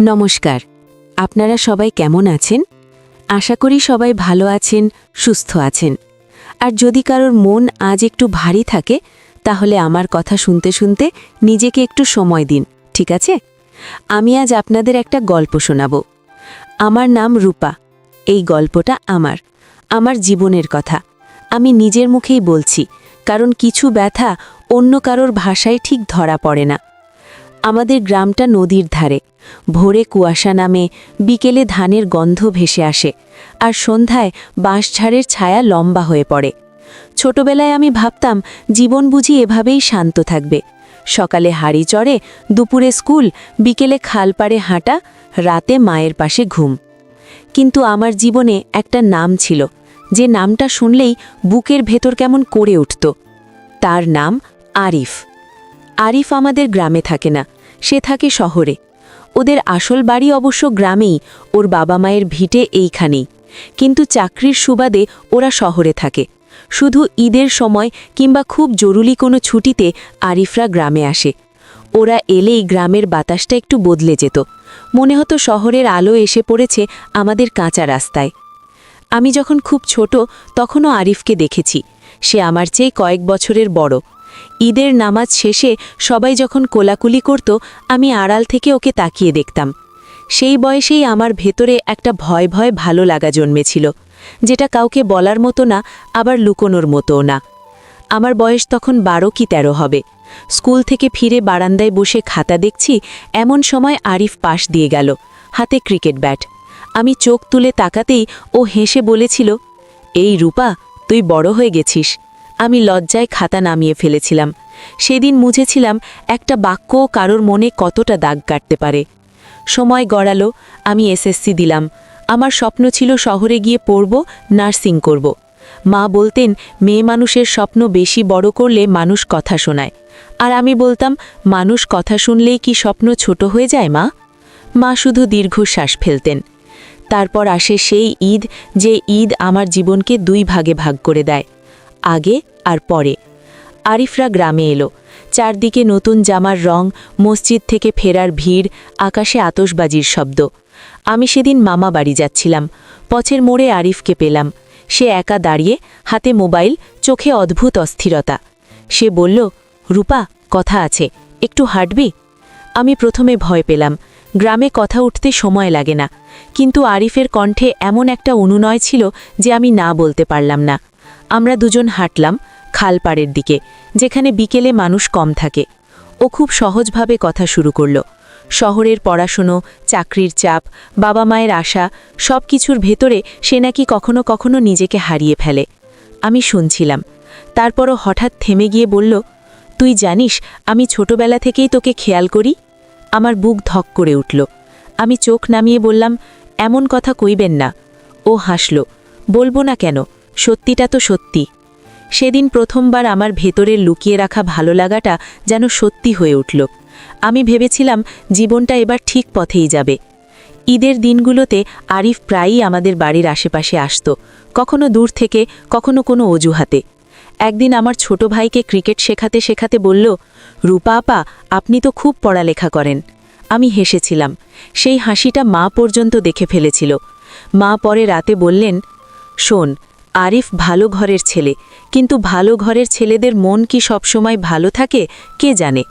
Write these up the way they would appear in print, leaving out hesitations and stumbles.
নমস্কার। আপনারা সবাই কেমন আছেন? আশা করি সবাই ভালো আছেন, সুস্থ আছেন। আর যদি কারোর মন আজ একটু ভারী থাকে, তাহলে আমার কথা শুনতে শুনতে নিজেকে একটু সময় দিন, ঠিক আছে? আমি আজ আপনাদের একটা গল্প শোনাব। আমার নাম রূপা। এই গল্পটা আমার জীবনের কথা। আমি নিজের মুখেই বলছি, কারণ কিছু ব্যথা অন্য কারোর ভাষায় ঠিক ধরা পড়ে না। আমাদের গ্রামটা নদীর ধারে। ভোরে কুয়াশা নামে, বিকেলে ধানের গন্ধ ভেসে আসে, আর সন্ধ্যায় বাঁশঝাড়ের ছায়া লম্বা হয়ে পড়ে। ছোটবেলায় আমি ভাবতাম জীবন বুঝি এভাবেই শান্ত থাকবে। সকালে হাড়ি চড়ে, দুপুরে স্কুল, বিকেলে খাল পাড়ে হাঁটা, রাতে মায়ের পাশে ঘুম। কিন্তু আমার জীবনে একটা নাম ছিল, যে নামটা শুনলেই বুকের ভেতর কেমন করে উঠত। তার নাম আরিফ। আরিফ আমাদের গ্রামে থাকে না, সে থাকে শহরে। ওদের আসল বাড়ি অবশ্য গ্রামেই, ওর বাবা মায়ের ভিটে এইখানেই। কিন্তু চাকরির সুবাদে ওরা শহরে থাকে। শুধু ঈদের সময় কিংবা খুব জরুরি কোনো ছুটিতে আরিফরা গ্রামে আসে। ওরা এলেই গ্রামের বাতাসটা একটু বদলে যেত। মনে হতো শহরের আলো এসে পড়েছে আমাদের কাঁচা রাস্তায়। আমি যখন খুব ছোট তখনও আরিফকে দেখেছি। সে আমার চেয়ে কয়েক বছরের বড়। ঈদের নামাজ শেষে সবাই যখন কোলাকুলি করত, আমি আড়াল থেকে ওকে তাকিয়ে দেখতাম। সেই বয়সেই আমার ভেতরে একটা ভয় ভয় ভালো লাগা জন্মেছিল, যেটা কাউকে বলার মতো না, আবার লুকোনোর মতোও না। আমার বয়স তখন 12 কি 13 হবে। স্কুল থেকে ফিরে বারান্দায় বসে খাতা দেখছি, এমন সময় আরিফ পাশ দিয়ে গেল, হাতে ক্রিকেট ব্যাট। আমি চোখ তুলে তাকাতেই ও হেসে বলেছিল, এই রূপা, তুই বড় হয়ে গেছিস। আমি লজ্জায় খাতা নামিয়ে ফেলেছিলাম। সেদিন বুঝেছিলাম একটা বাক্যও কারোর মনে কতটা দাগ কাটতে পারে। সময় গড়ালো, আমি এসএসসি দিলাম। আমার স্বপ্ন ছিল শহরে গিয়ে পড়ব, নার্সিং করব। মা বলতেন, মেয়ে মানুষের স্বপ্ন বেশি বড় করলে মানুষ কথা শোনায়। আর আমি বলতাম, মানুষ কথা শুনলেই কি স্বপ্ন ছোট হয়ে যায় মা? মা শুধু দীর্ঘশ্বাস ফেলতেন। তারপর আসে সেই ঈদ, যে ঈদ আমার জীবনকে 2 ভাগে ভাগ করে দেয়, আগে আর পরে। আরিফরা গ্রামে এলো। চারদিকে নতুন জামার রং, মসজিদ থেকে ফেরার ভিড়, আকাশে আতশবাজির শব্দ। আমি সেদিন মামা বাড়ি যাচ্ছিলাম। পথের মোড়ে আরিফকে পেলাম। সে একা দাঁড়িয়ে, হাতে মোবাইল, চোখে অদ্ভুত অস্থিরতা। সে বলল, রূপা, কথা আছে, একটু হাঁটবি? আমি প্রথমে ভয় পেলাম। গ্রামে কথা উঠতে সময় লাগে না। কিন্তু আরিফের কণ্ঠে এমন একটা অনুনয় ছিল যে আমি না বলতে পারলাম না। আমরা দুজন হাঁটলাম খালপাড়ের দিকে, যেখানে বিকেলে মানুষ কম থাকে। ও খুব সহজভাবে কথা শুরু করল। শহরের পড়াশুনো, চাকরির চাপ, বাবা মায়ের আশা, সব কিছুর ভেতরে সে নাকি কখনো কখনো নিজেকে হারিয়ে ফেলে। আমি শুনছিলাম। তারপরও হঠাৎ থেমে গিয়ে বলল, তুই জানিস আমি ছোটবেলা থেকেই তোকে খেয়াল করি। আমার বুক ধক করে উঠল। আমি চোখ নামিয়ে বললাম, এমন কথা কইবেন না। ও হাসল। বলবো না কেন, সত্যিটা তো সত্যি। সেদিন প্রথমবার আমার ভেতরের লুকিয়ে রাখা ভালো লাগাটা যেন সত্যি হয়ে উঠল। আমি ভেবেছিলাম জীবনটা এবার ঠিক পথেই যাবে। ঈদের দিনগুলোতে আরিফ প্রায়ই আমাদের বাড়ির আশেপাশে আসত, কখনো দূর থেকে, কখনো কোনো অজুহাতে। একদিন আমার ছোট ভাইকে ক্রিকেট শেখাতে শেখাতে বলল, রূপা আপা, আপনি তো খুব পড়ালেখা করেন। আমি হেসেছিলাম। সেই হাসিটা মা পর্যন্ত দেখে ফেলেছিল। মা পরে রাতে বললেন, শোন, আরিফ ভালো ঘরের ছেলে, কিন্তু ভালো ঘরের ছেলেদের মন কি সবসময় ভালো থাকে কে জানে।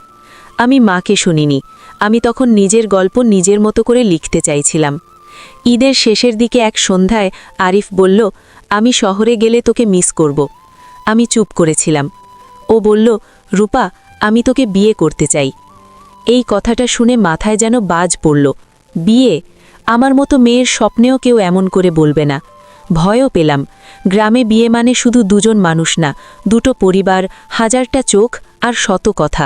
আমি মাকে শুনিনি। আমি তখন নিজের গল্প নিজের মতো করে লিখতে চাইছিলাম। ঈদের শেষের দিকে এক সন্ধ্যায় আরিফ বলল, আমি শহরে গেলে তোকে মিস করব। আমি চুপ করেছিলাম। ও বলল, রূপা, আমি তোকে বিয়ে করতে চাই। এই কথাটা শুনে মাথায় যেন বাজ পড়ল। বিয়ে? আমার মতো মেয়ের স্বপ্নেও কেউ এমন করে বলবে না। ভয়ও পেলাম। গ্রামে বিয়ে মানে শুধু দুজন মানুষ না, দুটো পরিবার, হাজারটা চোখ আর শত কথা।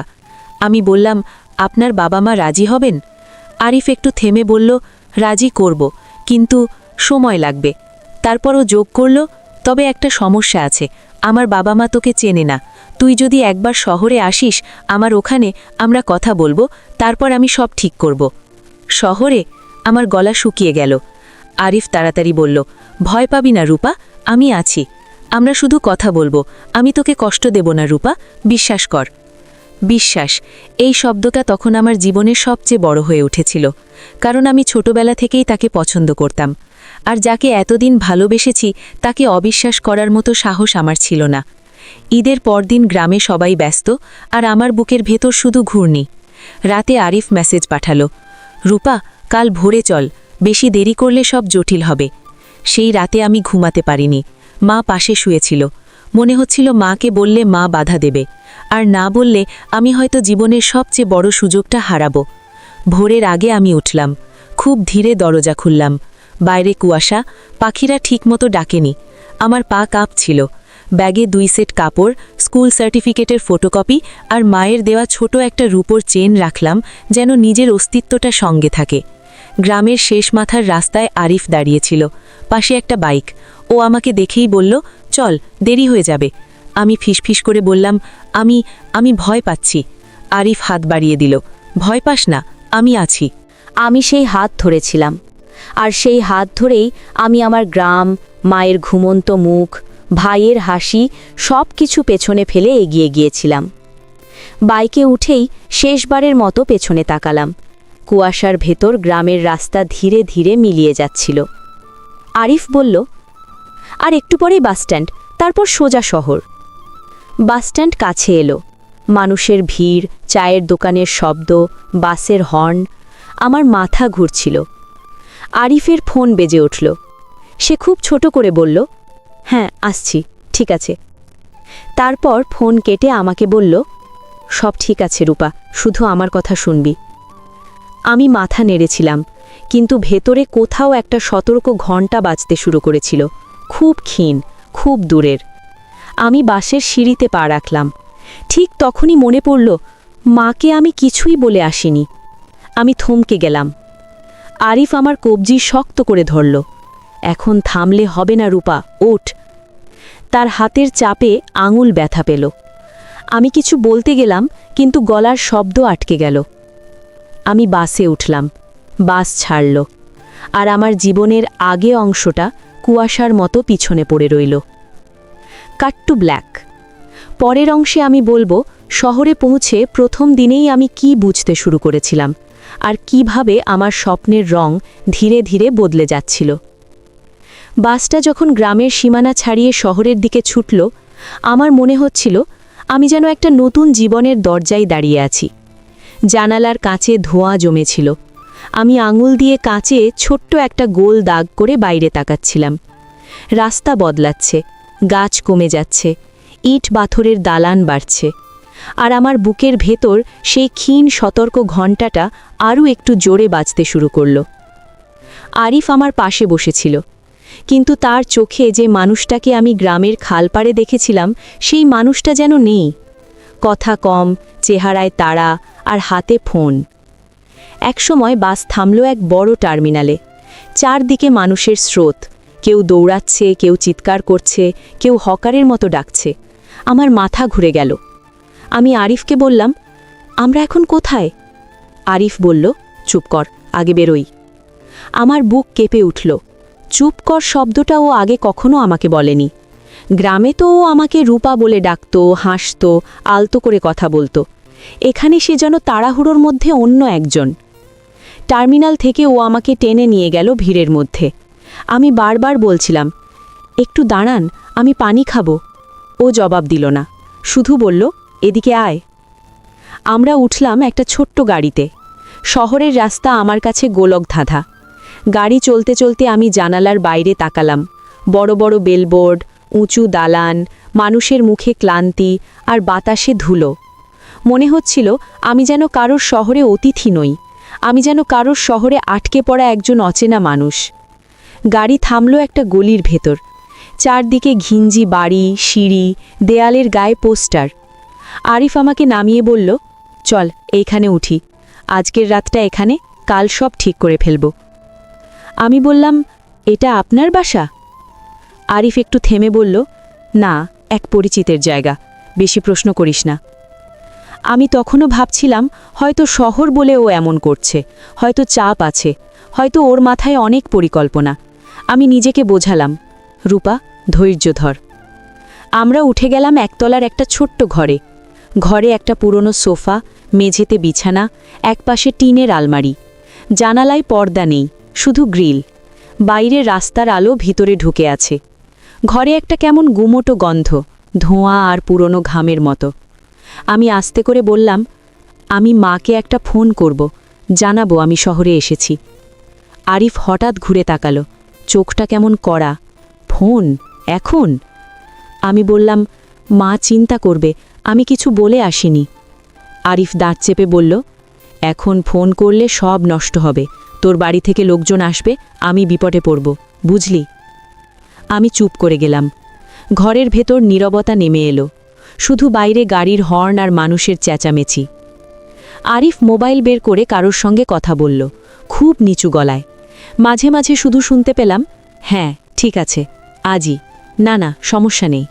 আমি বললাম, আপনার বাবা মা রাজি হবেন? আরিফ একটু থেমে বলল, রাজি করব, কিন্তু সময় লাগবে। তারপরও যোগ করল, তবে একটা সমস্যা আছে, আমার বাবা মা তোকে চেনে না। তুই যদি একবার শহরে আসিস আমার ওখানে, আমরা কথা বলবো, তারপর আমি সব ঠিক করব। শহরে? আমার গলা শুকিয়ে গেল। আরিফ তাড়াতাড়ি বলল, ভয় পাবি না রূপা, আমি আছি। আমরা শুধু কথা বলবো, আমি তোকে কষ্ট দেব না রূপা, বিশ্বাস কর। বিশ্বাস, এই শব্দটা তখন আমার জীবনের সবচেয়ে বড় হয়ে উঠেছিল, কারণ আমি ছোটবেলা থেকেই তাকে পছন্দ করতাম, আর যাকে এতদিন ভালোবেসেছি তাকে অবিশ্বাস করার মতো সাহস আমার ছিল না। ঈদের পরদিন গ্রামে সবাই ব্যস্ত, আর আমার বুকের ভেতর শুধু ঘূর্ণি। রাতে আরিফ মেসেজ পাঠালো, রূপা, কাল ভোরে চল, বেশি দেরি করলে সব জটিল হবে। সেই রাতে আমি ঘুমাতে পারিনি। মা পাশে শুয়েছিল। মনে হচ্ছিল মাকে বললে মা বাধা দেবে, আর না বললে আমি হয়তো জীবনের সবচেয়ে বড় সুযোগটা হারাবো। ভোরের আগে আমি উঠলাম, খুব ধীরে দরজা খুললাম। বাইরে কুয়াশা, পাখিরা ঠিকমতো ডাকেনি। আমার পা কাঁপছিল। ব্যাগে 2 সেট কাপড়, স্কুল সার্টিফিকেটের ফটোকপি আর মায়ের দেওয়া ছোট একটা রূপোর চেন রাখলাম, যেন নিজের অস্তিত্বটা সঙ্গে থাকে। গ্রামের শেষ মাথার রাস্তায় আরিফ দাঁড়িয়েছিল, পাশে একটা বাইক। ও আমাকে দেখেই বলল, চল, দেরি হয়ে যাবে। আমি ফিসফিস করে বললাম, আমি ভয় পাচ্ছি। আরিফ হাত বাড়িয়ে দিল, ভয় পাস না, আমি আছি। আমি সেই হাত ধরেছিলাম, আর সেই হাত ধরেই আমি আমার গ্রাম, মায়ের ঘুমন্ত মুখ, ভাইয়ের হাসি সব কিছু পেছনে ফেলে এগিয়ে গিয়েছিলাম। বাইকে উঠেই শেষবারের মতো পেছনে তাকালাম। কুয়াশার ভেতর গ্রামের রাস্তা ধীরে ধীরে মিলিয়ে যাচ্ছিল। আরিফ বলল, আর একটু পরেই বাসস্ট্যান্ড, তারপর সোজা শহর। বাসস্ট্যান্ড কাছে এলো। মানুষের ভিড়, চায়ের দোকানের শব্দ, বাসের হর্ন। আমার মাথা ঘুরছিল। আরিফের ফোন বেজে উঠল। সে খুব ছোট করে বলল, হ্যাঁ আসছি, ঠিক আছে। তারপর ফোন কেটে আমাকে বলল, সব ঠিক আছে রূপা, শুধু আমার কথা শুনবি। আমি মাথা নেড়েছিলাম, কিন্তু ভেতরে কোথাও একটা সতর্ক ঘণ্টা বাজতে শুরু করেছিল, খুব ক্ষীণ, খুব দূরের। আমি বাসের সিঁড়িতে পা রাখলাম। ঠিক তখনই মনে পড়ল, মাকে আমি কিছুই বলে আসিনি। আমি থমকে গেলাম। আরিফ আমার কবজি শক্ত করে ধরল। এখন থামলে হবে না রূপা, ওঠ। তার হাতের চাপে আঙুল ব্যথা পেল। আমি কিছু বলতে গেলাম, কিন্তু গলার শব্দ আটকে গেল। আমি বাসে উঠলাম। বাস ছাড়ল, আর আমার জীবনের আগে অংশটা কুয়াশার মতো পিছনে পড়ে রইল। কাট টু ব্ল্যাক। পরের অংশে আমি বলবো শহরে পৌঁছে প্রথম দিনেই আমি কি বুঝতে শুরু করেছিলাম, আর কিভাবে আমার স্বপ্নের রং ধীরে ধীরে বদলে যাচ্ছিল। বাসটা যখন গ্রামের সীমানা ছাড়িয়ে শহরের দিকে ছুটল, আমার মনে হচ্ছিল আমি যেন একটা নতুন জীবনের দরজায় দাঁড়িয়ে আছি। জানালার কাঁচে ধোঁয়া জমেছিল। আমি আঙুল দিয়ে কাঁচে ছোট্ট একটা গোল দাগ করে বাইরে তাকাচ্ছিলাম। রাস্তা বদলাচ্ছে, গাছ কমে যাচ্ছে, ইট পাথরের দালান বাড়ছে, আর আমার বুকের ভেতর সেই ক্ষীণ সতর্ক ঘণ্টাটা আরও একটু জোরে বাজতে শুরু করল। আরিফ আমার পাশে বসেছিল, কিন্তু তার চোখে যে মানুষটাকে আমি গ্রামের খালপাড়ে দেখেছিলাম, সেই মানুষটা যেন নেই। কথা কম, চেহারায় তাড়া, আর হাতে ফোন। একসময় বাস থামল এক বড় টার্মিনালে। চারদিকে মানুষের স্রোত, কেউ দৌড়াচ্ছে, কেউ চিৎকার করছে, কেউ হকারের মতো ডাকছে। আমার মাথা ঘুরে গেল। আমি আরিফকে বললাম, আমরা এখন কোথায়? আরিফ বলল, চুপ কর, আগে বেরোই। আমার বুক কেঁপে উঠল। চুপ কর শব্দটা ও আগে কখনো আমাকে বলেনি। গ্রামে তো ও আমাকে রূপা বলে ডাকত, হাসত, আলতো করে কথা বলতো। এখানে সে যেন তাড়াহুড়োর মধ্যে অন্য একজন। টার্মিনাল থেকে ও আমাকে টেনে নিয়ে গেল ভিড়ের মধ্যে। আমি বারবার বলছিলাম, একটু দাঁড়ান, আমি পানি খাবো। ও জবাব দিল না, শুধু বলল, এদিকে আয়। আমরা উঠলাম একটা ছোট্ট গাড়িতে। শহরের রাস্তা আমার কাছে গোলক ধাঁধা। গাড়ি চলতে চলতে আমি জানালার বাইরে তাকালাম। বড় বড় বেলবোর্ড, উঁচু দালান, মানুষের মুখে ক্লান্তি, আর বাতাসে ধুলো। মনে হচ্ছিল আমি যেন কারোর শহরে অতিথি নই, আমি যেন কারোর শহরে আটকে পড়া একজন অচেনা মানুষ। গাড়ি থামল একটা গলির ভেতর। চারদিকে ঘিঞ্জি বাড়ি, সিঁড়ি, দেয়ালের গায়ে পোস্টার। আরিফ আমাকে নামিয়ে বলল, চল এইখানে উঠি, আজকের রাতটা এখানে, কাল সব ঠিক করে ফেলব। আমি বললাম, এটা আপনার বাসা? আরিফ একটু থেমে বলল, না, এক পরিচিতের জায়গা, বেশি প্রশ্ন করিস না। আমি তখনও ভাবছিলাম, হয়তো শহর বলে ও এমন করছে, হয়তো চাপ আছে, হয়তো ওর মাথায় অনেক পরিকল্পনা। আমি নিজেকে বোঝালাম, রূপা, ধৈর্য ধর। আমরা উঠে গেলাম একতলার একটা ছোট্ট ঘরে। ঘরে একটা পুরনো সোফা, মেঝেতে বিছানা, একপাশে টিনের আলমারি। জানালায় পর্দা নেই, শুধু গ্রিল। বাইরে রাস্তার আলো ভিতরে ঢুকে আছে। ঘরে একটা কেমন গুমোটো গন্ধ, ধোঁয়া আর পুরনো ঘামের মতো। আমি আস্তে করে বললাম, আমি মাকে একটা ফোন করব, জানাবো আমি শহরে এসেছি। আরিফ হঠাৎ ঘুরে তাকালো, চোখটা কেমন কড়া। ফোন? এখন? আমি বললাম, মা চিন্তা করবে, আমি কিছু বলে আসিনি। আরিফ দাঁত চেপে বলল, এখন ফোন করলে সব নষ্ট হবে, তোর বাড়ি থেকে লোকজন আসবে, আমি বিপদে পড়ব, বুঝলি? আমি চুপ করে গেলাম। ঘরের ভেতর নীরবতা নেমে এলো, শুধু বাইরে গাড়ির হর্ন আর মানুষের চেঁচামেচি। আরিফ মোবাইল বের করে কারোর সঙ্গে কথা বলল, খুব নিচু গলায়। মাঝে মাঝে শুধু শুনতে পেলাম, হ্যাঁ ঠিক আছে, আজই, না না সমস্যা নেই।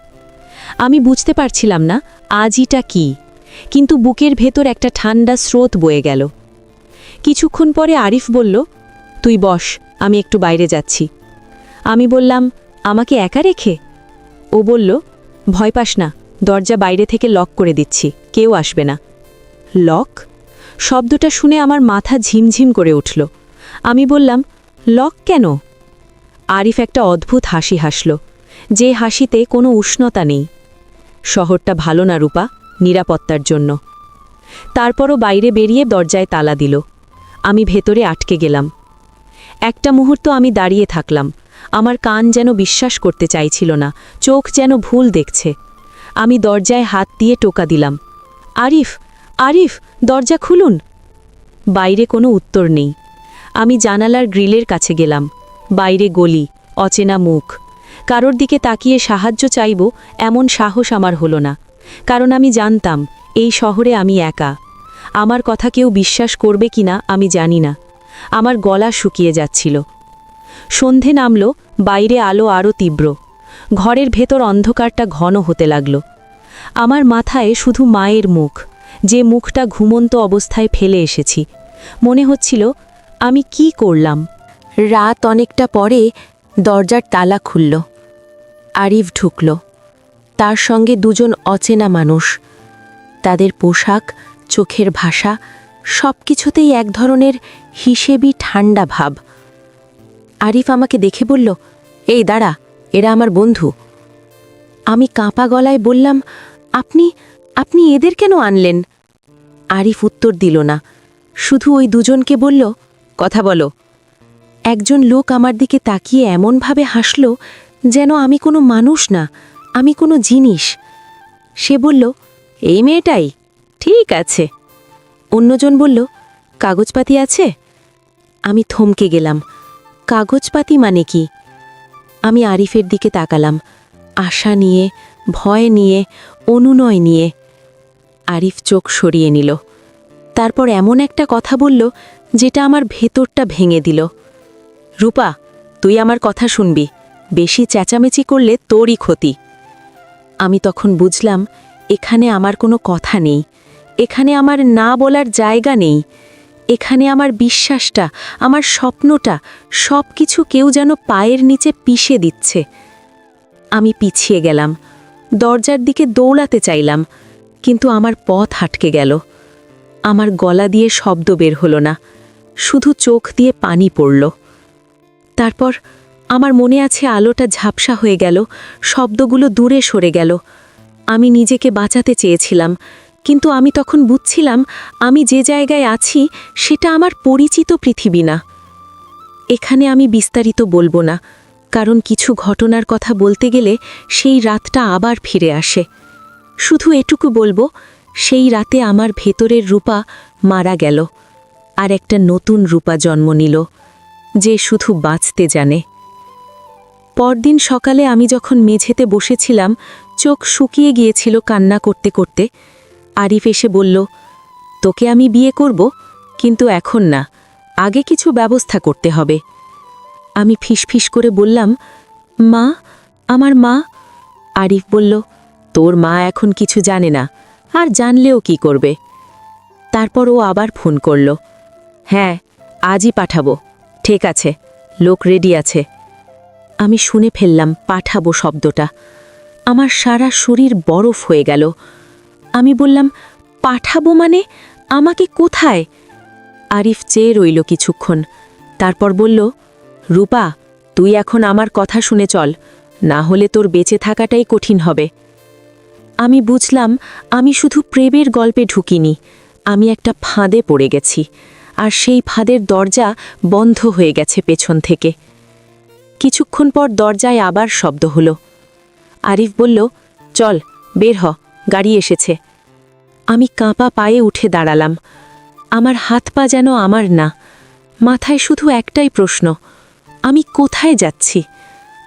আমি বুঝতে পারছিলাম না আজইটা কি, কিন্তু বুকের ভেতর একটা ঠান্ডা স্রোত বয়ে গেল। কিছুক্ষণ পরে আরিফ বলল, তুই বস, আমি একটু বাইরে যাচ্ছি। আমি বললাম, আমাকে একা রেখে? ও বলল, ভয় পাস না, দরজা বাইরে থেকে লক করে দিচ্ছি, কেউ আসবে না। লক? শব্দটা শুনে আমার মাথা ঝিমঝিম করে উঠল। আমি বললাম, লক কেন? আরিফ একটা অদ্ভুত হাসি হাসল, যে হাসিতে কোনো উষ্ণতা নেই। শহরটা ভালো না রূপা, নিরাপত্তার জন্য। তারপরও বাইরে বেরিয়ে দরজায় তালা দিল। আমি ভেতরে আটকে গেলাম। একটা মুহূর্ত আমি দাঁড়িয়ে থাকলাম। আমার কান যেন বিশ্বাস করতে চাইছিল না, চোখ যেন ভুল দেখছে। আমি দরজায় হাত দিয়ে টোকা দিলাম, আরিফ, আরিফ, দরজা খুলুন। বাইরে কোনো উত্তর নেই। আমি জানালার গ্রিলের কাছে গেলাম। বাইরে গলি, অচেনা মুখ। কারোর দিকে তাকিয়ে সাহায্য চাইব এমন সাহস আমার হলো না, কারণ আমি জানতাম এই শহরে আমি একা। আমার কথা কেউ বিশ্বাস করবে কিনা আমি জানি না। আমার গলা শুকিয়ে যাচ্ছিল। সন্ধে নামল, বাইরে আলো আরও তীব্র। ঘরের ভেতর অন্ধকারটা ঘন হতে লাগল। আমার মাথায় শুধু মায়ের মুখ, যে মুখটা ঘুমন্ত অবস্থায় ফেলে এসেছি। মনে হচ্ছিল, আমি কি করলাম? রাত অনেকটা পরে দরজার তালা খুলল। আরিফ ঢুকল, তার সঙ্গে দুজন অচেনা মানুষ। তাদের পোশাক, চোখের ভাষা, সব কিছুতেই এক ধরনের হিসেবি ঠান্ডা ভাব। আরিফ আমাকে দেখে বলল, এই দাঁড়া, এরা আমার বন্ধু। আমি কাঁপা গলায় বললাম, আপনি আপনি এদের কেন আনলেন? আরিফ উত্তর দিল না, শুধু ওই দুজনকে বলল, কথা বলো। একজন লোক আমার দিকে তাকিয়ে এমনভাবে হাসল যেন আমি কোনো মানুষ না, আমি কোনো জিনিস। সে বলল, এই মেয়েটাই, ঠিক আছে। অন্যজন বলল, কাগজপাতি আছে? আমি থমকে গেলাম। কাগজপাতি মানে কি? আমি আরিফের দিকে তাকালাম, আশা নিয়ে, ভয় নিয়ে, অনুনয় নিয়ে। আরিফ চোখ সরিয়ে নিল। তারপর এমন একটা কথা বলল যেটা আমার ভেতরটা ভেঙে দিল। রূপা, তুই আমার কথা শুনবি, বেশি চেঁচামেচি করলে তোরই ক্ষতি। আমি তখন বুঝলাম, এখানে আমার কোনো কথা নেই, এখানে আমার না বলার জায়গা নেই। এখানে আমার বিশ্বাসটা, আমার স্বপ্নটা, সব কিছু কেউ যেন পায়ের নিচে পিষে দিচ্ছে। আমি পিছিয়ে গেলাম, দরজার দিকে দৌড়াতে চাইলাম, কিন্তু আমার পথ আটকে গেল। আমার গলা দিয়ে শব্দ বের হলো না, শুধু চোখ দিয়ে পানি পড়ল। তারপর আমার মনে আছে আলোটা ঝাপসা হয়ে গেল, শব্দগুলো দূরে সরে গেল। আমি নিজেকে বাঁচাতে চেয়েছিলাম, কিন্তু আমি তখন বুঝছিলাম আমি যে জায়গায় আছি সেটা আমার পরিচিত পৃথিবী না। এখানে আমি বিস্তারিত বলবো না, কারণ কিছু ঘটনার কথা বলতে গেলে সেই রাতটা আবার ফিরে আসে। শুধু এটুকু বলবো, সেই রাতে আমার ভেতরের রূপা মারা গেল, আর একটা নতুন রূপা জন্ম নিল, যে শুধু বাঁচতে জানে। পরদিন সকালে আমি যখন মেঝেতে বসেছিলাম, চোখ শুকিয়ে গিয়েছিল কান্না করতে করতে, আরিফ এসে বলল, তোকে আমি বিয়ে করব, কিন্তু এখন না, আগে কিছু ব্যবস্থা করতে হবে। আমি ফিসফিস করে বললাম, মা, আমার মা। আরিফ বলল, তোর মা এখন কিছু জানে না, আর জানলেও কি করবে। তারপর ও আবার ফোন করল, হ্যাঁ আজই পাঠাবো, ঠিক আছে, লোক রেডি আছে। আমি শুনে ফেললাম পাঠাবো শব্দটা। আমার সারা শরীর বরফ হয়ে গেল। আমি বললাম, পাঠাবো মানে? আমাকে কোথায়? আরিফ চেয়ে রইল কিছুক্ষণ, তারপর বলল, রূপা, তুই এখন আমার কথা শুনে চল, না হলে তোর বেঁচে থাকাটাই কঠিন হবে। আমি বুঝলাম আমি শুধু প্রেমের গল্পে ঢুকিনি, আমি একটা ফাঁদে পড়ে গেছি, আর সেই ফাঁদের দরজা বন্ধ হয়ে গেছে পেছন থেকে। কিছুক্ষণ পর দরজায় আবার শব্দ হলো। আরিফ বলল, চল বের হ, গাড়ি এসেছে। আমি কাঁপা পায়ে উঠে দাঁড়ালাম। আমার হাত পা যেন আমার না, মাথায় শুধু একটাই প্রশ্ন, আমি কোথায় যাচ্ছি?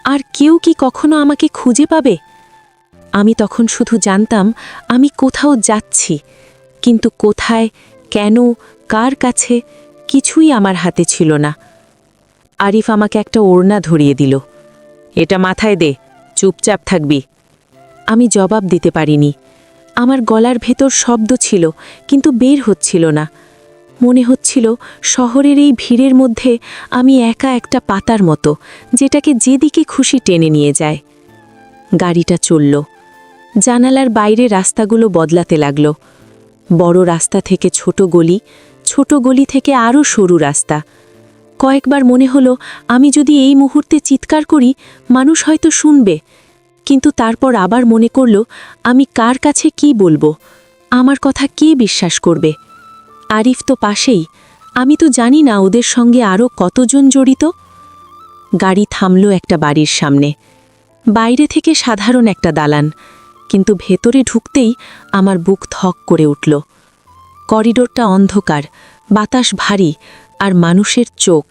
আর কেউ কি কখনো আমাকে খুঁজে পাবে? আমি তখন শুধু জানতাম আমি কোথাও যাচ্ছি, কিন্তু কোথায়, কেন, কার কাছে, কিছুই আমার হাতে ছিল না। আরিফ আমাকে একটা ওড়না ধরিয়ে দিল। এটা মাথায় দে, চুপচাপ থাকবি। আমি জবাব দিতে পারিনি। আমার গলার ভেতর শব্দ ছিল, কিন্তু বের হচ্ছিল না। মনে হচ্ছিল শহরের এই ভিড়ের মধ্যে আমি একা একটা পাতার মতো, যেটাকে যেদিকে খুশি টেনে নিয়ে যায়। গাড়িটা চলল। জানালার বাইরে রাস্তাগুলো বদলাতে লাগল। বড় রাস্তা থেকে ছোট গলি, ছোট গলি থেকে আরও সরু রাস্তা। কয়েকবার মনে হলো আমি যদি এই মুহূর্তে চিৎকার করি, মানুষ হয়তো শুনবে, কিন্তু তারপর আবার মনে করল আমি কার কাছে কি বলবো, আমার কথা কে বিশ্বাস করবে? আরিফ তো পাশেই, আমি তো জানি না ওদের সঙ্গে আরও কতজন জড়িত। গাড়ি থামল একটা বাড়ির সামনে। বাইরে থেকে সাধারণ একটা দালান, কিন্তু ভেতরে ঢুকতেই আমার বুক ধক করে উঠল। করিডোরটা অন্ধকার, বাতাস ভারী, আর মানুষের চোখ,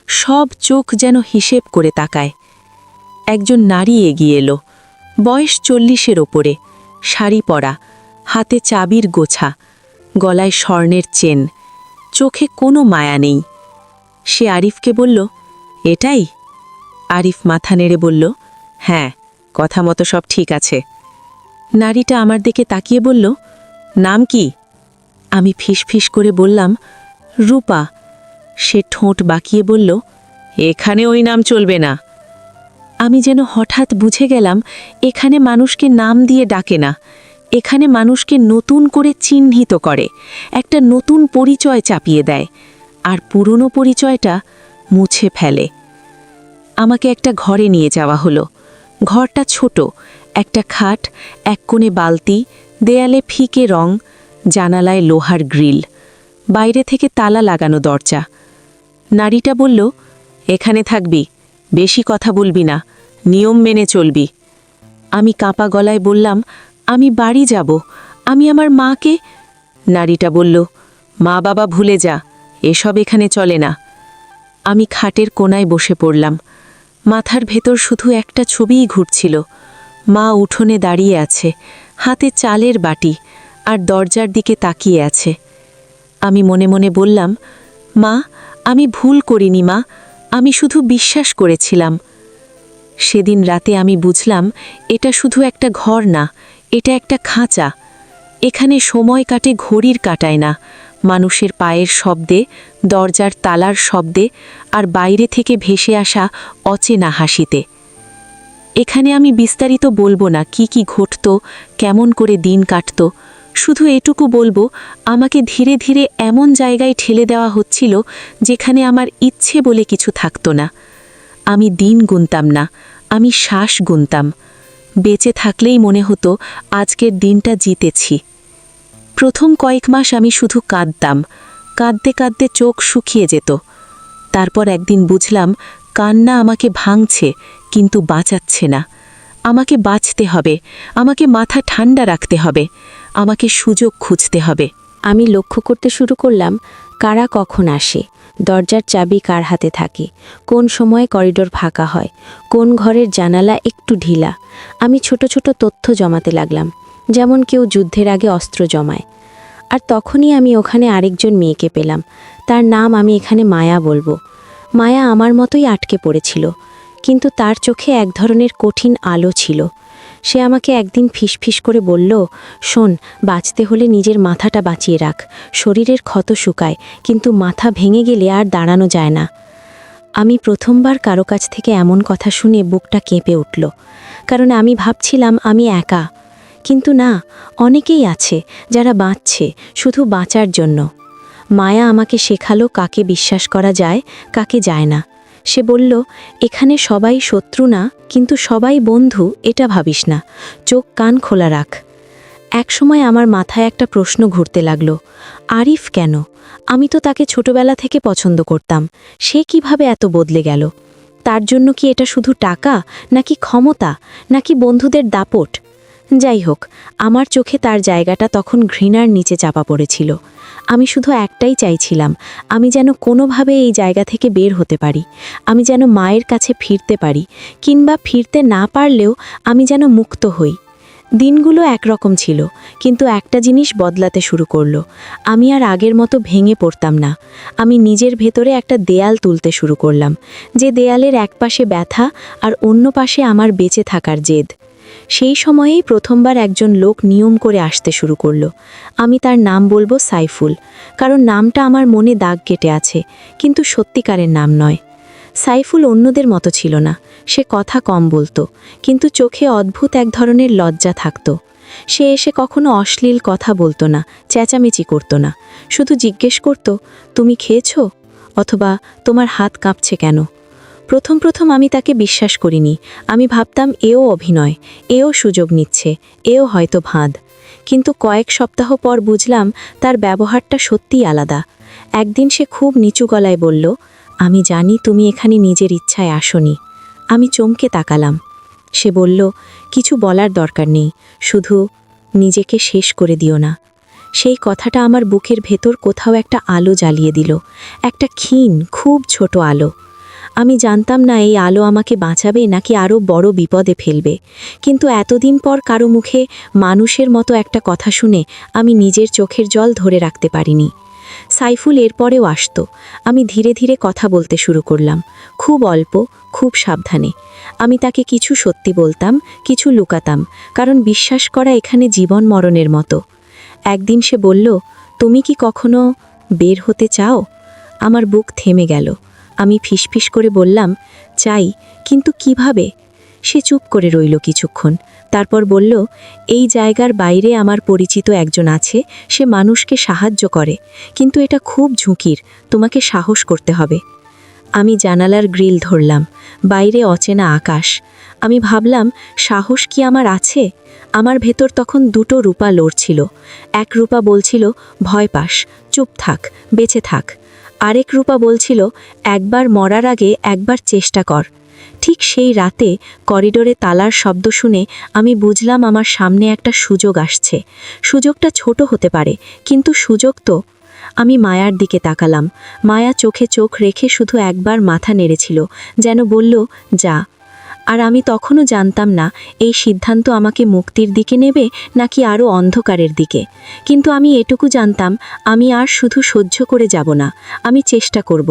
সব চোখ যেন হিসেব করে তাকায়। একজন নারী এগিয়ে এলো, বয়স 40-এর ওপরে, শাড়ি পরা, হাতে চাবির গোছা, গলায় স্বর্ণের চেন, চোখে কোনো মায়া নেই। সে আরিফকে বলল, এটাই? আরিফ মাথা নেড়ে বলল, হ্যাঁ, কথা মতো সব ঠিক আছে। নারীটা আমার দিকে তাকিয়ে বলল, নাম কি? আমি ফিসফিস করে বললাম, রূপা। সে ঠোঁট বাঁকিয়ে বলল, এখানে ওই নাম চলবে না। আমি যেন হঠাৎ বুঝে গেলাম এখানে মানুষকে নাম দিয়ে ডাকে না, এখানে মানুষকে নতুন করে চিহ্নিত করে, একটা নতুন পরিচয় চাপিয়ে দেয়, আর পুরনো পরিচয়টা মুছে ফেলে। আমাকে একটা ঘরে নিয়ে যাওয়া হলো। ঘরটা ছোট, একটা খাট, এক কোণে বালতি, দেয়ালে ফিকে রং, জানালায় লোহার গ্রিল, বাইরে থেকে তালা লাগানো দরজা। নারীটা বলল, এখানে থাকবি, বেশি কথা বলবি না, নিয়ম মেনে চলবি। আমি কাঁপা গলায় বললাম, আমি বাড়ি যাব, আমি আমার মাকে। নারীটা বলল, মা বাবা ভুলে যা, এসব এখানে চলে না। আমি খাটের কোণায় বসে পড়লাম। মাথার ভেতর শুধু একটা ছবিই ঘুরছিল, মা উঠোনে দাঁড়িয়ে আছে, হাতে চালের বাটি, আর দরজার দিকে তাকিয়ে আছে। আমি মনে মনে বললাম, মা, আমি ভুল করিনি মা, আমি শুধু বিশ্বাস করেছিলাম। সেদিন রাতে আমি বুঝলাম এটা শুধু একটা ঘর না, এটা একটা খাঁচা। এখানে সময় কাটে ঘড়ির কাটায় না, মানুষের পায়ের শব্দে, দরজার তালার শব্দে, আর বাইরে থেকে ভেসে আসা অচেনা হাসিতে। এখানে আমি বিস্তারিত বলবো না কি কি ঘটত, কেমন করে দিন কাটত, শুধু এটুকু বলবো আমাকে ধীরে ধীরে এমন জায়গায় ঠেলে দেওয়া হচ্ছিল যেখানে আমার ইচ্ছে বলে কিছু থাকতো না। আমি দিন গুনতাম না, আমি শ্বাস গুনতাম। বেঁচে থাকলেই মনে হতো আজকের দিনটা জিতেছি। প্রথম কয়েক মাস আমি শুধু কাঁদতাম, কাঁদতে কাঁদতে চোখ শুকিয়ে যেত। তারপর একদিন বুঝলাম কান্না আমাকে ভাঙছে, কিন্তু বাঁচাচ্ছে না। আমাকে বাঁচতে হবে, আমাকে মাথা ঠান্ডা রাখতে হবে, আমাকে সুযোগ খুঁজতে হবে। আমি লক্ষ্য করতে শুরু করলাম কারা কখন আসে, দরজার চাবি কার হাতে থাকে, কোন সময়ে করিডোর ফাঁকা হয়, কোন ঘরের জানালা একটু ঢিলা। আমি ছোট ছোট তথ্য জমাতে লাগলাম, যেমন কেউ যুদ্ধের আগে অস্ত্র জমায়। আর তখনই আমি ওখানে আরেকজন মেয়েকে পেলাম। তার নাম আমি এখানে মায়া বলবো। মায়া আমার মতোই আটকে পড়েছিল, কিন্তু তার চোখে এক ধরনের কঠিন আলো ছিল। সে আমাকে একদিন ফিসফিস করে বলল, শোন, বাঁচতে হলে নিজের মাথাটা বাঁচিয়ে রাখ। শরীরের ক্ষত শুকায়, কিন্তু মাথা ভেঙে গেলে আর দাঁড়ানো যায় না। আমি প্রথমবার কারো কাছ থেকে এমন কথা শুনে বুকটা কেঁপে উঠল, কারণ আমি ভাবছিলাম আমি একা। কিন্তু না, অনেকেই আছে যারা বাঁচছে শুধু বাঁচার জন্য। মায়া আমাকে শেখালো কাকে বিশ্বাস করা যায়, কাকে যায় না। সে বলল, এখানে সবাই শত্রু না, কিন্তু সবাই বন্ধু, এটা ভাবিস না। চোখ কান খোলা রাখ। একসময় আমার মাথায় একটা প্রশ্ন ঘুরতে লাগলো, আরিফ কেন? আমি তো তাকে ছোটবেলা থেকে পছন্দ করতাম। সে কিভাবে এত বদলে গেল? তার জন্য কি এটা শুধু টাকা, নাকি ক্ষমতা, নাকি বন্ধুদের দাপট? যাই হোক, আমার চোখে তার জায়গাটা তখন ঘৃণার নিচে চাপা পড়েছিল। আমি শুধু একটাই চাইছিলাম, আমি যেন কোনোভাবে এই জায়গা থেকে বের হতে পারি। আমি যেন মায়ের কাছে ফিরতে পারি, কিংবা ফিরতে না পারলেও আমি যেন মুক্ত হই। দিনগুলো একরকম ছিল, কিন্তু একটা জিনিস বদলাতে শুরু করলো। আমি আর আগের মতো ভেঙে পড়তাম না। আমি নিজের ভেতরে একটা দেয়াল তুলতে শুরু করলাম, যে দেয়ালের এক পাশে ব্যথা আর অন্য পাশে আমার বেঁচে থাকার জেদ। সেই সময়েই প্রথমবার একজন লোক নিয়ম করে আসতে শুরু করলো। আমি তার নাম বলবো সাইফুল, কারণ নামটা আমার মনে দাগ কেটে আছে, কিন্তু সত্যিকারের নাম নয়। সাইফুল অন্যদের মতো ছিল না। সে কথা কম বলতো, কিন্তু চোখে অদ্ভুত এক ধরনের লজ্জা থাকত। সে এসে কখনো অশ্লীল কথা বলতো না, চেঁচামেচি করতো না। শুধু জিজ্ঞেস করত, তুমি খেয়েছো? অথবা তোমার হাত কাঁপছে কেন? প্রথম আমি তাকে বিশ্বাস করিনি। আমি ভাবতাম এও অভিনয়, এও সুযোগ নিচ্ছে, এও হয়তো ভাঁদ। কিন্তু কয়েক সপ্তাহ পর বুঝলাম তার ব্যবহারটা সত্যিই আলাদা। একদিন সে খুব নিচু গলায় বলল, আমি জানি তুমি এখানে নিজের ইচ্ছায় আসোনি। আমি চমকে তাকালাম। সে বলল, কিছু বলার দরকার নেই, শুধু নিজেকে শেষ করে দিও না। সেই কথাটা আমার বুকের ভেতর কোথাও একটা আলো জ্বালিয়ে দিল, একটা ক্ষীণ, খুব ছোট আলো। আমি জানতাম না এই আলো আমাকে বাঁচাবে নাকি আরও বড় বিপদে ফেলবে, কিন্তু এতদিন পর কারো মুখে মানুষের মতো একটা কথা শুনে আমি নিজের চোখের জল ধরে রাখতে পারিনি। সাইফুল এরপরেও আসতো। আমি ধীরে ধীরে কথা বলতে শুরু করলাম, খুব অল্প, খুব সাবধানে। আমি তাকে কিছু সত্যি বলতাম, কিছু লুকাতাম, কারণ বিশ্বাস করা এখানে জীবন মরণের মতো। একদিন সে বলল, তুমি কি কখনো বের হতে চাও? আমার বুক থেমে গেল। আমি ফিসফিস করে বললাম, চাই, কিন্তু কিভাবে? সে চুপ করে রইল কিছুক্ষণ, তারপর বলল, এই জায়গার বাইরে আমার পরিচিত একজন আছে, সে মানুষকে সাহায্য করে, কিন্তু এটা খুব ঝুঁকির, তোমাকে সাহস করতে হবে। আমি জানালার গ্রিল ধরলাম, বাইরে অচেনা আকাশ। আমি ভাবলাম, সাহস কি আমার আছে? আমার ভেতর তখন দুটো রূপা লড়ছিল। এক রূপা বলছিল, ভয় পাস, চুপ থাক, বেঁচে থাক। আরেক রূপা বলছিল, একবার মরার আগে একবার চেষ্টা কর। ঠিক সেই রাতে করিডোরে তালার শব্দ শুনে আমি বুঝলাম আমার সামনে একটা সুযোগ আসছে। সুযোগটা ছোট হতে পারে, কিন্তু সুযোগ তো। আমি মায়ার দিকে তাকালাম। মায়া চোখে চোখ রেখে শুধু একবার মাথা নেড়েছিল, যেন বলল, যা। আর আমি তখনও জানতাম না এই সিদ্ধান্ত আমাকে মুক্তির দিকে নেবে নাকি আরও অন্ধকারের দিকে। কিন্তু আমি এটুকু জানতাম, আমি আর শুধু সহ্য করে যাব না, আমি চেষ্টা করব।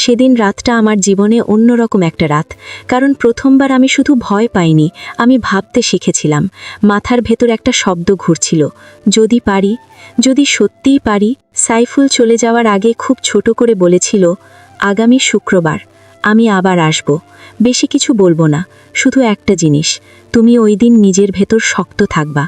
সেদিন রাতটা আমার জীবনে অন্যরকম একটা রাত, কারণ প্রথমবার আমি শুধু ভয় পাইনি, আমি ভাবতে শিখেছিলাম। মাথার ভেতর একটা শব্দ ঘুরছিল, যদি পারি, যদি সত্যিই পারি। সাইফুল চলে যাওয়ার আগে খুব ছোট করে বলেছিল, আগামী শুক্রবার আমি আবার আসব। বেশি কিছু বলবো না, শুধু একটা জিনিস, তুমি ওই দিন নিজের ভেতর শক্ত থাকবা।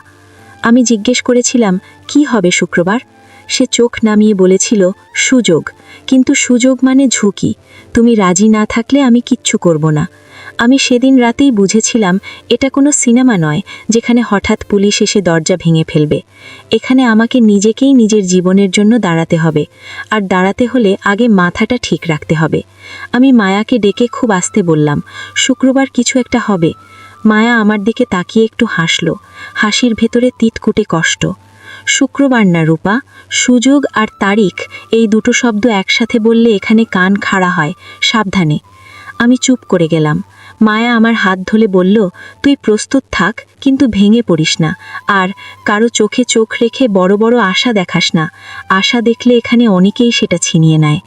আমি জিজ্ঞেস করেছিলাম, কি হবে শুক্রবার? সে চোখ নামিয়ে বলেছিল, সুযোগ, কিন্তু সুযোগ মানে ঝুঁকি। তুমি রাজি না থাকলে আমি কিচ্ছু করব না। আমি সেদিন রাতেই বুঝেছিলাম, এটা কোনো সিনেমা নয় যেখানে হঠাৎ পুলিশ এসে দরজা ভেঙে ফেলবে। এখানে আমাকে নিজেকেই নিজের জীবনের জন্য দাঁড়াতে হবে, আর দাঁড়াতে হলে আগে মাথাটা ঠিক রাখতে হবে। আমি মায়াকে ডেকে খুব আস্তে বললাম, শুক্রবার কিছু একটা হবে। মায়া আমার দিকে তাকিয়ে একটু হাসল, হাসির ভেতরে তিতকুটে কষ্ট। শুক্রবার না রূপা, সুযোগ আর তারিখ, এই দুটো শব্দ একসাথে বললে এখানে কান খাড়া হয়, সাবধানে। আমি চুপ করে গেলাম। মায়া আমার হাত ধরে বলল, তুই প্রস্তুত থাক, কিন্তু ভেঙে পড়িস না, আর কারো চোখে চোখ রেখে বড় বড় আশা দেখাস না। আশা দেখলে এখানে অনেকেই সেটা ছিনিয়ে নেয়।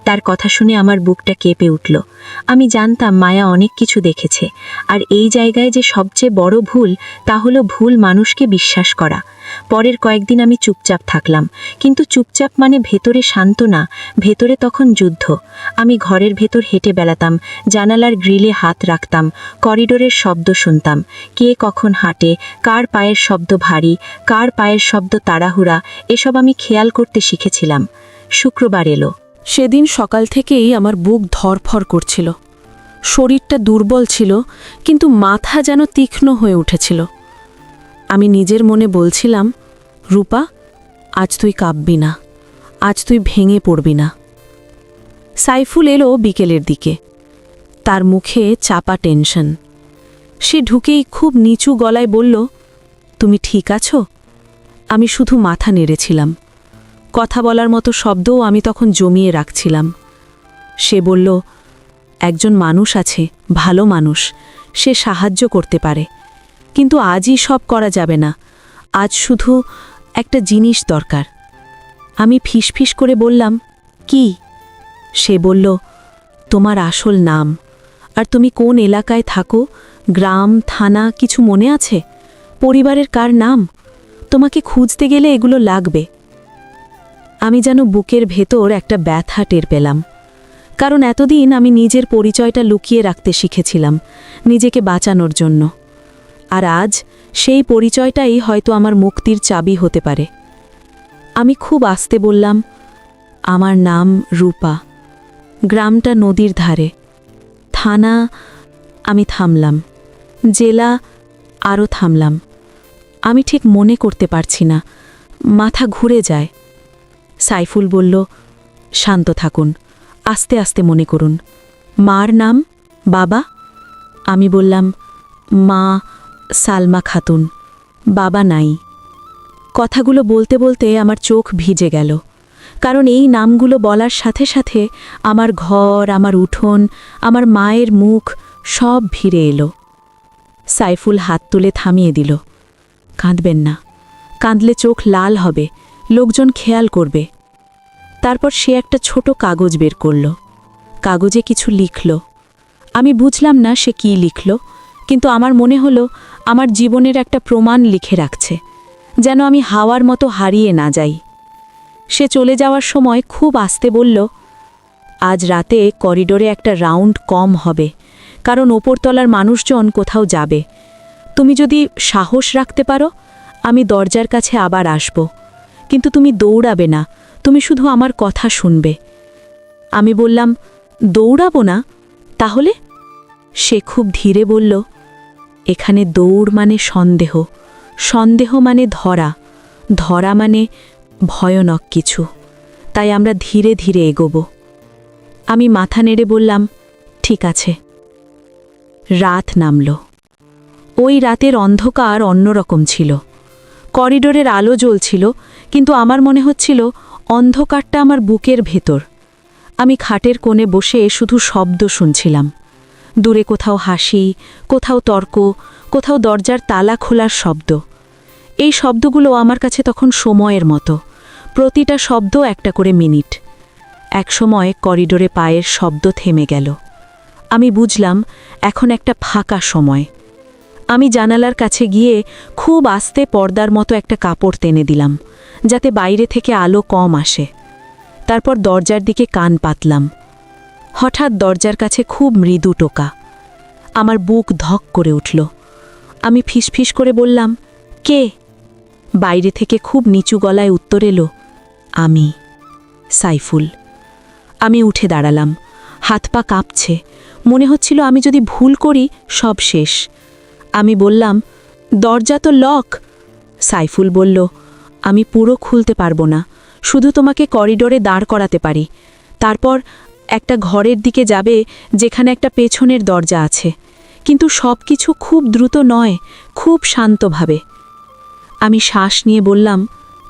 তার কথা শুনে আমার বুকটা কেঁপে উঠল। আমি জানতাম মায়া অনেক কিছু দেখেছে, আর এই জায়গায় যে সবচেয়ে বড় ভুল তা হলো ভুল মানুষকে বিশ্বাস করা। পরের কয়েকদিন আমি চুপচাপ থাকলাম, কিন্তু চুপচাপ মানে ভেতরে শান্ত না, ভেতরে তখন যুদ্ধ। আমি ঘরের ভেতর হেঁটে বেড়াতাম, জানালার গ্রিলে হাত রাখতাম, করিডোরের শব্দ শুনতাম, কে কখন হাঁটে, কার পায়ের শব্দ ভারী, কার পায়ের শব্দ তাড়াহুড়া, এসব আমি খেয়াল করতে শিখেছিলাম। শুক্রবার এলো। সেদিন সকাল থেকেই আমার বুক ধরফর করছিল। শরীরটা দুর্বল ছিল, কিন্তু মাথা যেন তীক্ষ্ণ হয়ে উঠেছিল। আমি নিজের মনে বলছিলাম, রূপা, আজ তুই কাঁদবি না, আজ তুই ভেঙে পড়বি না। সাইফুল এলো বিকেলের দিকে। তার মুখে চাপা টেনশন। সে ঢুকেই খুব নিচু গলায় বলল, তুমি ঠিক আছো? আমি শুধু মাথা নেড়েছিলাম। কথা বলার মতো শব্দও আমি তখন জমিয়ে রাখছিলাম। সে বলল, একজন মানুষ আছে, ভালো মানুষ, সে সাহায্য করতে পারে, কিন্তু আজই সব করা যাবে না, আজ শুধু একটা জিনিস দরকার। আমি ফিসফিস করে বললাম, কি? সে বলল, তোমার আসল নাম, আর তুমি কোন এলাকায় থাকো, গ্রাম, থানা, কিছু মনে আছে? পরিবারের কার নাম? তোমাকে খুঁজতে গেলে এগুলো লাগবে। আমি যেন বুকের ভেতর একটা ব্যথা টের পেলাম, কারণ এতদিন আমি নিজের পরিচয়টা লুকিয়ে রাখতে শিখেছিলাম, নিজেকে বাঁচানোর জন্য। আর আজ সেই পরিচয়টাই হয়তো আমার মুক্তির চাবি হতে পারে। আমি খুব আস্তে বললাম, আমার নাম রূপা, গ্রামটা নদীর ধারে, থানা। আমি থামলাম, জেলা, আরও থামলাম। আমি ঠিক মনে করতে পারছি না, মাথা ঘুরে যায়। সাইফুল বলল, শান্ত থাকুন, আস্তে আস্তে মনে করুন। মার নাম? বাবা? আমি বললাম, মা সালমা খাতুন, বাবা নাই। কথাগুলো বলতে বলতে আমার চোখ ভিজে গেল, কারণ এই নামগুলো বলার সাথে সাথে আমার ঘর, আমার উঠোন, আমার মায়ের মুখ সব ভিড়ে এলো। সাইফুল হাত তুলে থামিয়ে দিল। কাঁদবেন না, কাঁদলে চোখ লাল হবে, লোকজন খেয়াল করবে। তারপর সে একটা ছোট কাগজ বের করল, কাগজে কিছু লিখল। আমি বুঝলাম না সে কি লিখল, কিন্তু আমার মনে হলো আমার জীবনের একটা প্রমাণ লিখে রাখছে, যেন আমি হাওয়ার মতো হারিয়ে না যাই। সে চলে যাওয়ার সময় খুব আস্তে বলল, আজ রাতে করিডোরে একটা রাউন্ড কম হবে, কারণ ওপরতলার মানুষজন কোথাও যাবে। তুমি যদি সাহস রাখতে পারো, আমি দরজার কাছে আবার আসব, কিন্তু তুমি দৌড়াবে না, তুমি শুধু আমার কথা শুনবে। আমি বললাম, দৌড়াবো না? তাহলে? সে খুব ধীরে বলল, এখানে দৌড় মানে সন্দেহ, সন্দেহ মানে ধরা, ধরা মানে ভয়ানক কিছু, তাই আমরা ধীরে ধীরে এগোব। আমি মাথা নেড়ে বললাম, ঠিক আছে। রাত নামল। ওই রাতের অন্ধকার অন্যরকম ছিল। করিডোরের আলো জ্বলছিল, কিন্তু আমার মনে হচ্ছিল অন্ধকারটা আমার বুকের ভেতর। আমি খাটের কোণে বসে শুধু শব্দ শুনছিলাম। দূরে কোথাও হাসি, কোথাও তর্ক, কোথাও দরজার তালা খোলার শব্দ। এই শব্দগুলো আমার কাছে তখন সময়ের মতো, প্রতিটা শব্দ একটা করে মিনিট। একসময় করিডোরে পায়ের শব্দ থেমে গেল। আমি বুঝলাম এখন একটা ফাঁকা সময়। আমি জানালার কাছে গিয়ে খুব আস্তে পর্দার মতো একটা কাপড় টেনে দিলাম, যাতে বাইরে থেকে আলো কম আসে। তারপর দরজার দিকে কান পাতলাম। হঠাৎ দরজার কাছে খুব মৃদু টোকা। আমার বুক ধক করে উঠল। আমি ফিসফিস করে বললাম, কে? বাইরে থেকে খুব নিচু গলায় উত্তর এলো, আমি, সাইফুল। আমি উঠে দাঁড়ালাম, হাত পা কাঁপছে, মনে হচ্ছিল আমি যদি ভুল করি সব শেষ। আমি বললাম, দরজা তো লক। সাইফুল বলল, আমি পুরো খুলতে পারবো না, শুধু তোমাকে করিডোরে দাঁড় করাতে পারি। তারপর একটা ঘরের দিকে যাবে যেখানে একটা পেছনের দরজা আছে, কিন্তু সব কিছু খুব দ্রুত নয়, খুব শান্তভাবে। আমি শ্বাস নিয়ে বললাম,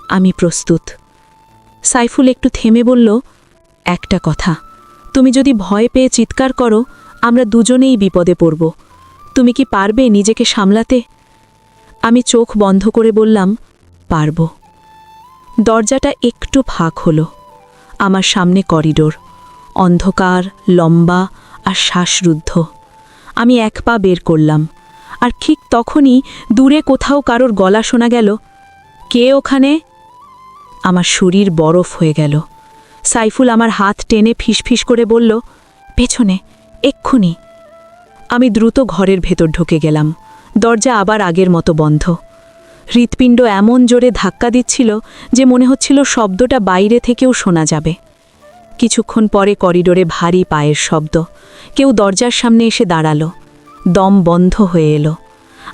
আমি প্রস্তুত। সাইফুল একটু থেমে বলল, একটা কথা, তুমি যদি ভয় পেয়ে চিৎকার করো, আমরা দুজনেই বিপদে পড়ব। তুমি কি পারবে নিজেকে সামলাতে? আমি চোখ বন্ধ করে বললাম, পারব। দরজাটা একটু ফাঁক হলো। আমার সামনে করিডোর, অন্ধকার, লম্বা আর শ্বাসরুদ্ধ। আমি এক পা বের করলাম, আর ঠিক তখনই দূরে কোথাও কারোর গলা শোনা গেল, কে ওখানে? আমার শরীর বরফ হয়ে গেল। সাইফুল আমার হাত টেনে ফিসফিস করে বলল, পেছনে, এক্ষুনি। আমি দ্রুত ঘরের ভেতর ঢুকে গেলাম। দরজা আবার আগের মতো বন্ধ। হৃৎপিণ্ড এমন জোরে ধাক্কা দিচ্ছিল যে মনে হচ্ছিল শব্দটা বাইরে থেকেও শোনা যাবে। কিছুক্ষণ পরে করিডোরে ভারী পায়ের শব্দ। কেউ দরজার সামনে এসে দাঁড়ালো। দম বন্ধ হয়ে এলো।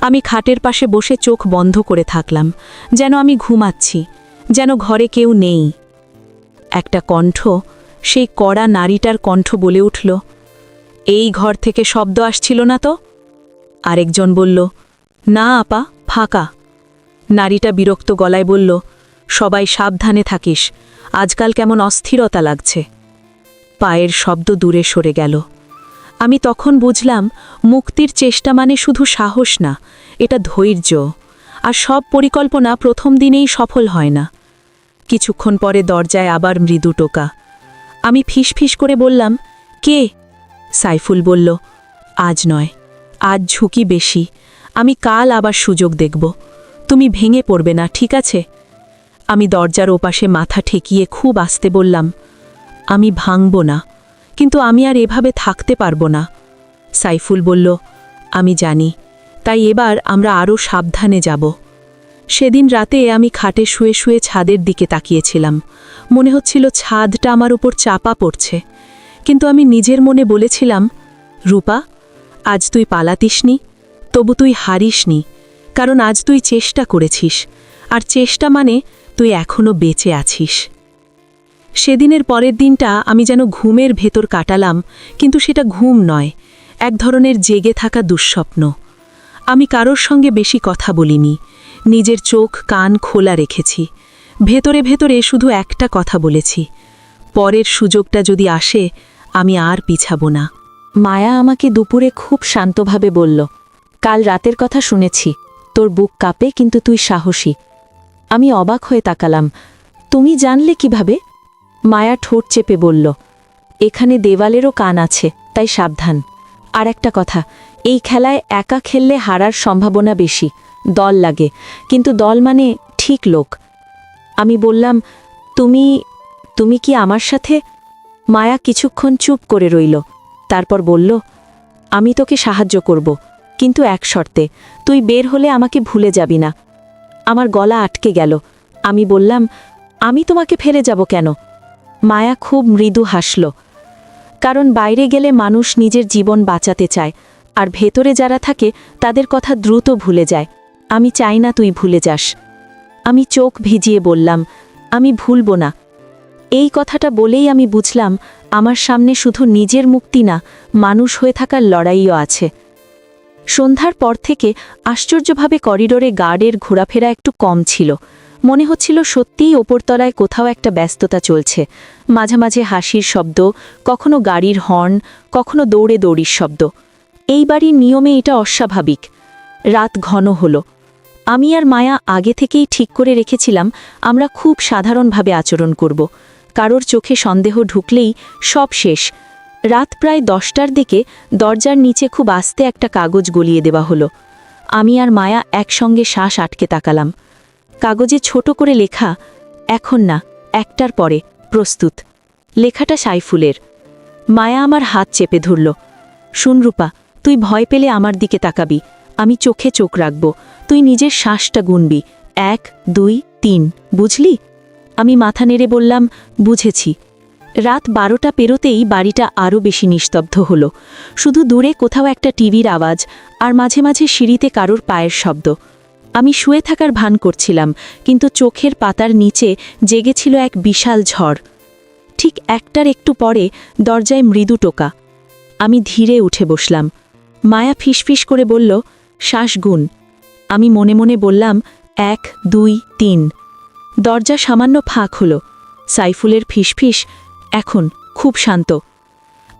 আমি খাটের পাশে বসে চোখ বন্ধ করে থাকলাম, যেন আমি ঘুমাচ্ছি, যেন ঘরে কেউ নেই। একটা কণ্ঠ, সেই কড়া নারীটার কণ্ঠ বলে উঠল, এই ঘর থেকে শব্দ আসছিল না তো? আরেকজন বলল, না আপা, ফাঁকা। নারীটা বিরক্ত গলায় বলল, সবাই সাবধানে থাকিস, আজকাল কেমন অস্থিরতা লাগছে। পায়ের শব্দ দূরে সরে গেল। আমি তখন বুঝলাম, মুক্তির চেষ্টা মানে শুধু সাহস না, এটা ধৈর্য। আর সব পরিকল্পনা প্রথম দিনেই সফল হয় না। কিছুক্ষণ পরে দরজায় আবার মৃদু টোকা। আমি ফিসফিস করে বললাম, কে? সাইফুল বলল, আজ নয়, আজ ঝুঁকি বেশি। আমি কাল আবার সুযোগ দেখব। তুমি ভেঙে পড়বে না, ঠিক আছে? আমি দরজার ওপাশে মাথা ঠেকিয়ে খুব আস্তে বললাম, আমি ভাঙব না, কিন্তু আমি আর এভাবে থাকতে পারবো না। সাইফুল বলল, আমি জানি, তাই এবার আমরা আরও সাবধানে যাব। সেদিন রাতে আমি খাটে শুয়ে শুয়ে ছাদের দিকে তাকিয়েছিলাম। মনে হচ্ছিল ছাদটা আমার উপর চাপা পড়ছে। কিন্তু আমি নিজের মনে বলেছিলাম, রূপা, আজ তুই পালাতিসনি, তবু তুই হারিসনি, কারণ আজ তুই চেষ্টা করেছিস, আর চেষ্টা মানে তুই এখনও বেঁচে আছিস। সেদিনের পরের দিনটা আমি যেন ঘুমের ভেতর কাটালাম, কিন্তু সেটা ঘুম নয়, এক ধরনের জেগে থাকা দুঃস্বপ্ন। আমি কারোর সঙ্গে বেশি কথা বলিনি, নিজের চোখ কান খোলা রেখেছি। ভেতরে ভেতরে শুধু একটা কথা বলেছি, পরের সুযোগটা যদি আসে আমি আর পিছাবো না। মায়া আমাকে দুপুরে খুব শান্তভাবে বলল, কাল রাতের কথা শুনেছি, তোর বুক কাঁপে কিন্তু তুই সাহসী। আমি অবাক হয়ে তাকালাম, তুমি জানলে কিভাবে? মায়া ঠোঁট চেপে বলল, এখানে দেওয়ালেরও কান আছে, তাই সাবধান। আর একটা কথা, এই খেলায় একা খেললে হারার সম্ভাবনা বেশি, দল লাগে, কিন্তু দল মানে ঠিক লোক। আমি বললাম, তুমি তুমি কি আমার সাথে? মায়া কিছুক্ষণ চুপ করে রইল, তারপর বলল, আমি তোকে সাহায্য করব, কিন্তু এক শর্তে, তুই বের হলে আমাকে ভুলে যাবি না। আমার গলা আটকে গেল। আমি বললাম, আমি তোমাকে ফেলে যাব কেন? মায়া খুব মৃদু হাসল, কারণ বাইরে গেলে মানুষ নিজের জীবন বাঁচাতে চায়, আর ভেতরে যারা থাকে তাদের কথা দ্রুত ভুলে যায়। আমি চাই না তুই ভুলে যাস। আমি চোখ ভিজিয়ে বললাম, আমি ভুলব না। এই কথাটা বলেই আমি বুঝলাম, আমার সামনে শুধু নিজের মুক্তি না, মানুষ হয়ে থাকার লড়াইও আছে। সন্ধ্যার পর থেকে আশ্চর্যভাবে করিডোরে গার্ডের ঘোরাফেরা একটু কম ছিল। মনে হচ্ছিল সত্যিই ওপরতলায় কোথাও একটা ব্যস্ততা চলছে। মাঝে মাঝে হাসির শব্দ, কখনো গাড়ির হর্ন, কখনো দৌড়ে দৌড়ির শব্দ। এই বাড়ির নিয়মে এটা অস্বাভাবিক। রাত ঘন হলো। আমি আর মায়া আগে থেকেই ঠিক করে রেখেছিলাম আমরা খুব সাধারণভাবে আচরণ করব। কারোর চোখে সন্দেহ ঢুকলেই সব শেষ। রাত প্রায় 10টার দিকে দরজার নিচে খুব আস্তে একটা কাগজ গলিয়ে দেওয়া হলো। আমি আর মায়া একসঙ্গে শ্বাস আটকে তাকালাম। কাগজে ছোট করে লেখা, এখন না, একটার পরে, প্রস্তুত। লেখাটা সাইফুলের। মায়া আমার হাত চেপে ধরল। শুন রূপা, তুই ভয় পেলে আমার দিকে তাকাবি, আমি চোখে চোখ রাখব, তুই নিজের শ্বাসটা গুনবি, 1, 2, 3, বুঝলি? আমি মাথা নেড়ে বললাম, বুঝেছি। রাত 12টা পেরোতেই বাড়িটা আরও বেশি নিস্তব্ধ হলো। শুধু দূরে কোথাও একটা টিভির আওয়াজ, আর মাঝে মাঝে সিঁড়িতে কারোর পায়ের শব্দ। আমি শুয়ে থাকার ভান করছিলাম, কিন্তু চোখের পাতার নিচে জেগেছিল এক বিশাল ঝড়। ঠিক 1টার একটু পরে দরজায় মৃদু টোকা। আমি ধীরে উঠে বসলাম। মায়া ফিসফিস করে বলল, শ্বাস গুন। আমি মনে মনে বললাম, 1, 2, 3। দরজা সামান্য ফাঁক হলো। সাইফুলের ফিসফিস, এখন খুব শান্ত।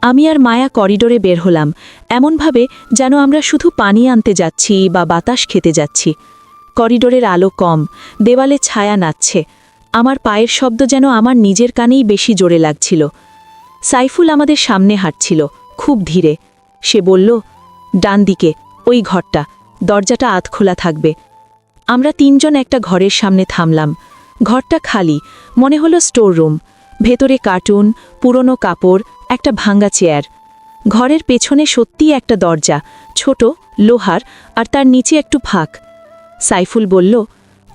আমি আর মায়া করিডোরে বের হলাম, এমনভাবে যেন আমরা শুধু পানি আনতে যাচ্ছি বা বাতাস খেতে যাচ্ছি। করিডোরের আলো কম, দেওয়ালে ছায়া নাচছে। আমার পায়ের শব্দ যেন আমার নিজের কানেই বেশি জোরে লাগছিল। সাইফুল আমাদের সামনে হাঁটছিল খুব ধীরে। সে বলল, ডান দিকে, ওই ঘরটা, দরজাটা আধ খোলা থাকবে। আমরা তিনজন একটা ঘরের সামনে থামলাম। ঘরটা খালি, মনে হলো স্টোর রুম। ভেতরে কার্টুন, পুরনো কাপড়, একটা ভাঙ্গা চেয়ার। ঘরের পেছনে সত্যিই একটা দরজা, ছোট, লোহার, আর তার নিচে একটু ফাঁক। সাইফুল বলল,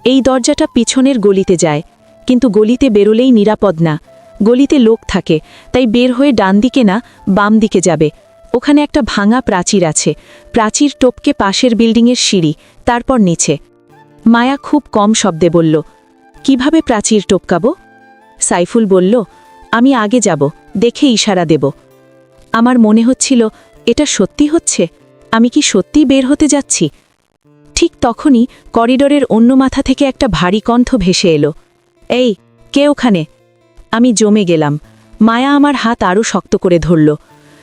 এই দরজাটা পিছনের গলিতে যায়, কিন্তু গলিতে বেরোলেই নিরাপদ না। গলিতে লোক থাকে, তাই বের হয়ে ডান দিকে না, বাম দিকে যাবে। ওখানে একটা ভাঙা প্রাচীর আছে। প্রাচীর টপকে পাশের বিল্ডিংয়ের সিঁড়ি, তারপর নিচে। মায়া খুব কম শব্দে বলল, কিভাবে প্রাচীর টপকাবো? সাইফুল বলল, আমি আগে যাব, দেখে ইশারা দেব। আমার মনে হচ্ছিল, এটা সত্যি হচ্ছে? আমি কি সত্যিই বের হতে যাচ্ছি? ঠিক তখনই করিডোরের অন্য মাথা থেকে একটা ভারী কণ্ঠ ভেসে এলো, এই, কে ওখানে? আমি জমে গেলাম। মায়া আমার হাত আরও শক্ত করে ধরল।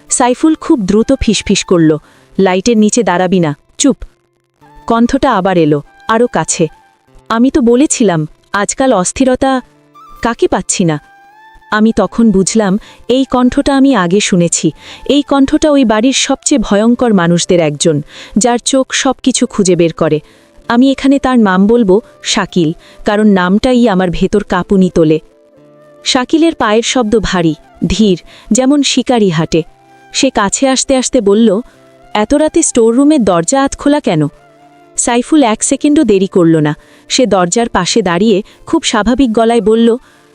সাইফুল খুব দ্রুত ফিসফিস করল, লাইটের নিচে দাঁড়াবি না, চুপ। কণ্ঠটা আবার এলো, আরও কাছে। আমি তো বলেছিলাম, আজকাল অস্থিরতা। কাকে পাচ্ছি না? আমি তখন বুঝলাম, এই কণ্ঠটা আমি আগে শুনেছি। এই কণ্ঠটা ওই বাড়ির সবচেয়ে ভয়ঙ্কর মানুষদের একজন, যার চোখ সব কিছু খুঁজে বের করে। আমি এখানে তার নাম বলবো শাকিল, কারণ নামটাই আমার ভেতর কাঁপুনি তোলে। শাকিলের পায়ের শব্দ ভারী, ধীর, যেমন শিকারি হাঁটে। সে কাছে আসতে আসতে বলল, এত রাতে স্টোররুমের দরজা আধ খোলা কেন? সাইফুল 1 সেকেন্ডও দেরি করল না। সে দরজার পাশে দাঁড়িয়ে খুব স্বাভাবিক গলায় বলল,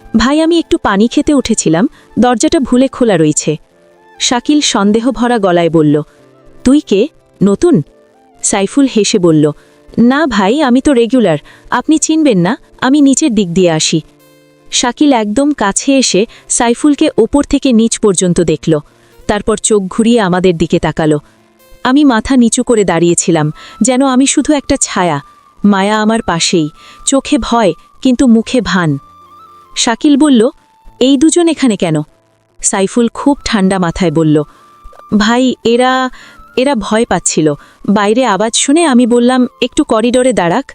ভাই, আমি একটু পানি খেতে উঠেছিলাম, দরজাটা ভুলে খোলা রয়েছে। শাকিল সন্দেহ ভরা গলায় বলল, তুই কে, নতুন? সাইফুল হেসে বলল, না ভাই, আমি তো রেগুলার, আপনি চিনবেন না, আমি নিচের দিক দিয়ে আসি। শাকিল একদম কাছে এসে সাইফুলকে ওপর থেকে নিচ পর্যন্ত দেখল, তারপর চোখ ঘুরিয়ে আমাদের দিকে তাকালো। আমি মাথা নিচু করে দাঁড়িয়েছিলাম, যেন আমি শুধু একটা ছায়া। মায়া আমার পাশেই, চোখে ভয়, কিন্তু মুখে ভান। শাকিল বলল, এই দুজন এখানে কেন? সাইফুল খুব ঠান্ডা মাথায় বলল, ভাই, এরা ভয় পাচ্ছিল। বাইরে আওয়াজ শুনে আমি বললাম, একটু করিডোরে দাঁড়াক।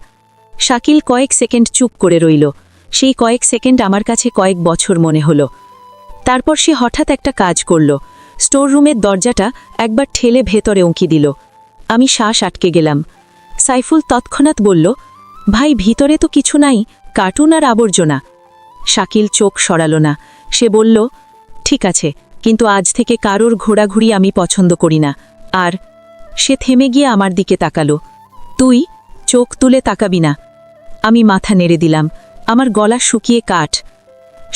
শাকিল কয়েক সেকেন্ড চুপ করে রইল। সেই কয়েক সেকেন্ড আমার কাছে কয়েক বছর মনে হলো। তারপর সে হঠাৎ একটা কাজ করল। স্টোর রুমের দরজাটা একবার ঠেলে ভেতরে উঁকি দিল। আমি শ্বাস আটকে গেলাম। সাইফুল তৎক্ষণাৎ বলল, ভাই, ভিতরে তো কিছু নাই, কার্টুন আর আবর্জনা। শাকিল চোখ সরালো না। সে বলল, ঠিক আছে, কিন্তু আজ থেকে কারোর ঘোরাঘুরি আমি পছন্দ করি না। আর সে থেমে গিয়ে আমার দিকে তাকালো। তুই চোখ তুলে তাকাবি না। আমি মাথা নেড়ে দিলাম। আমার গলা শুকিয়ে কাঠ।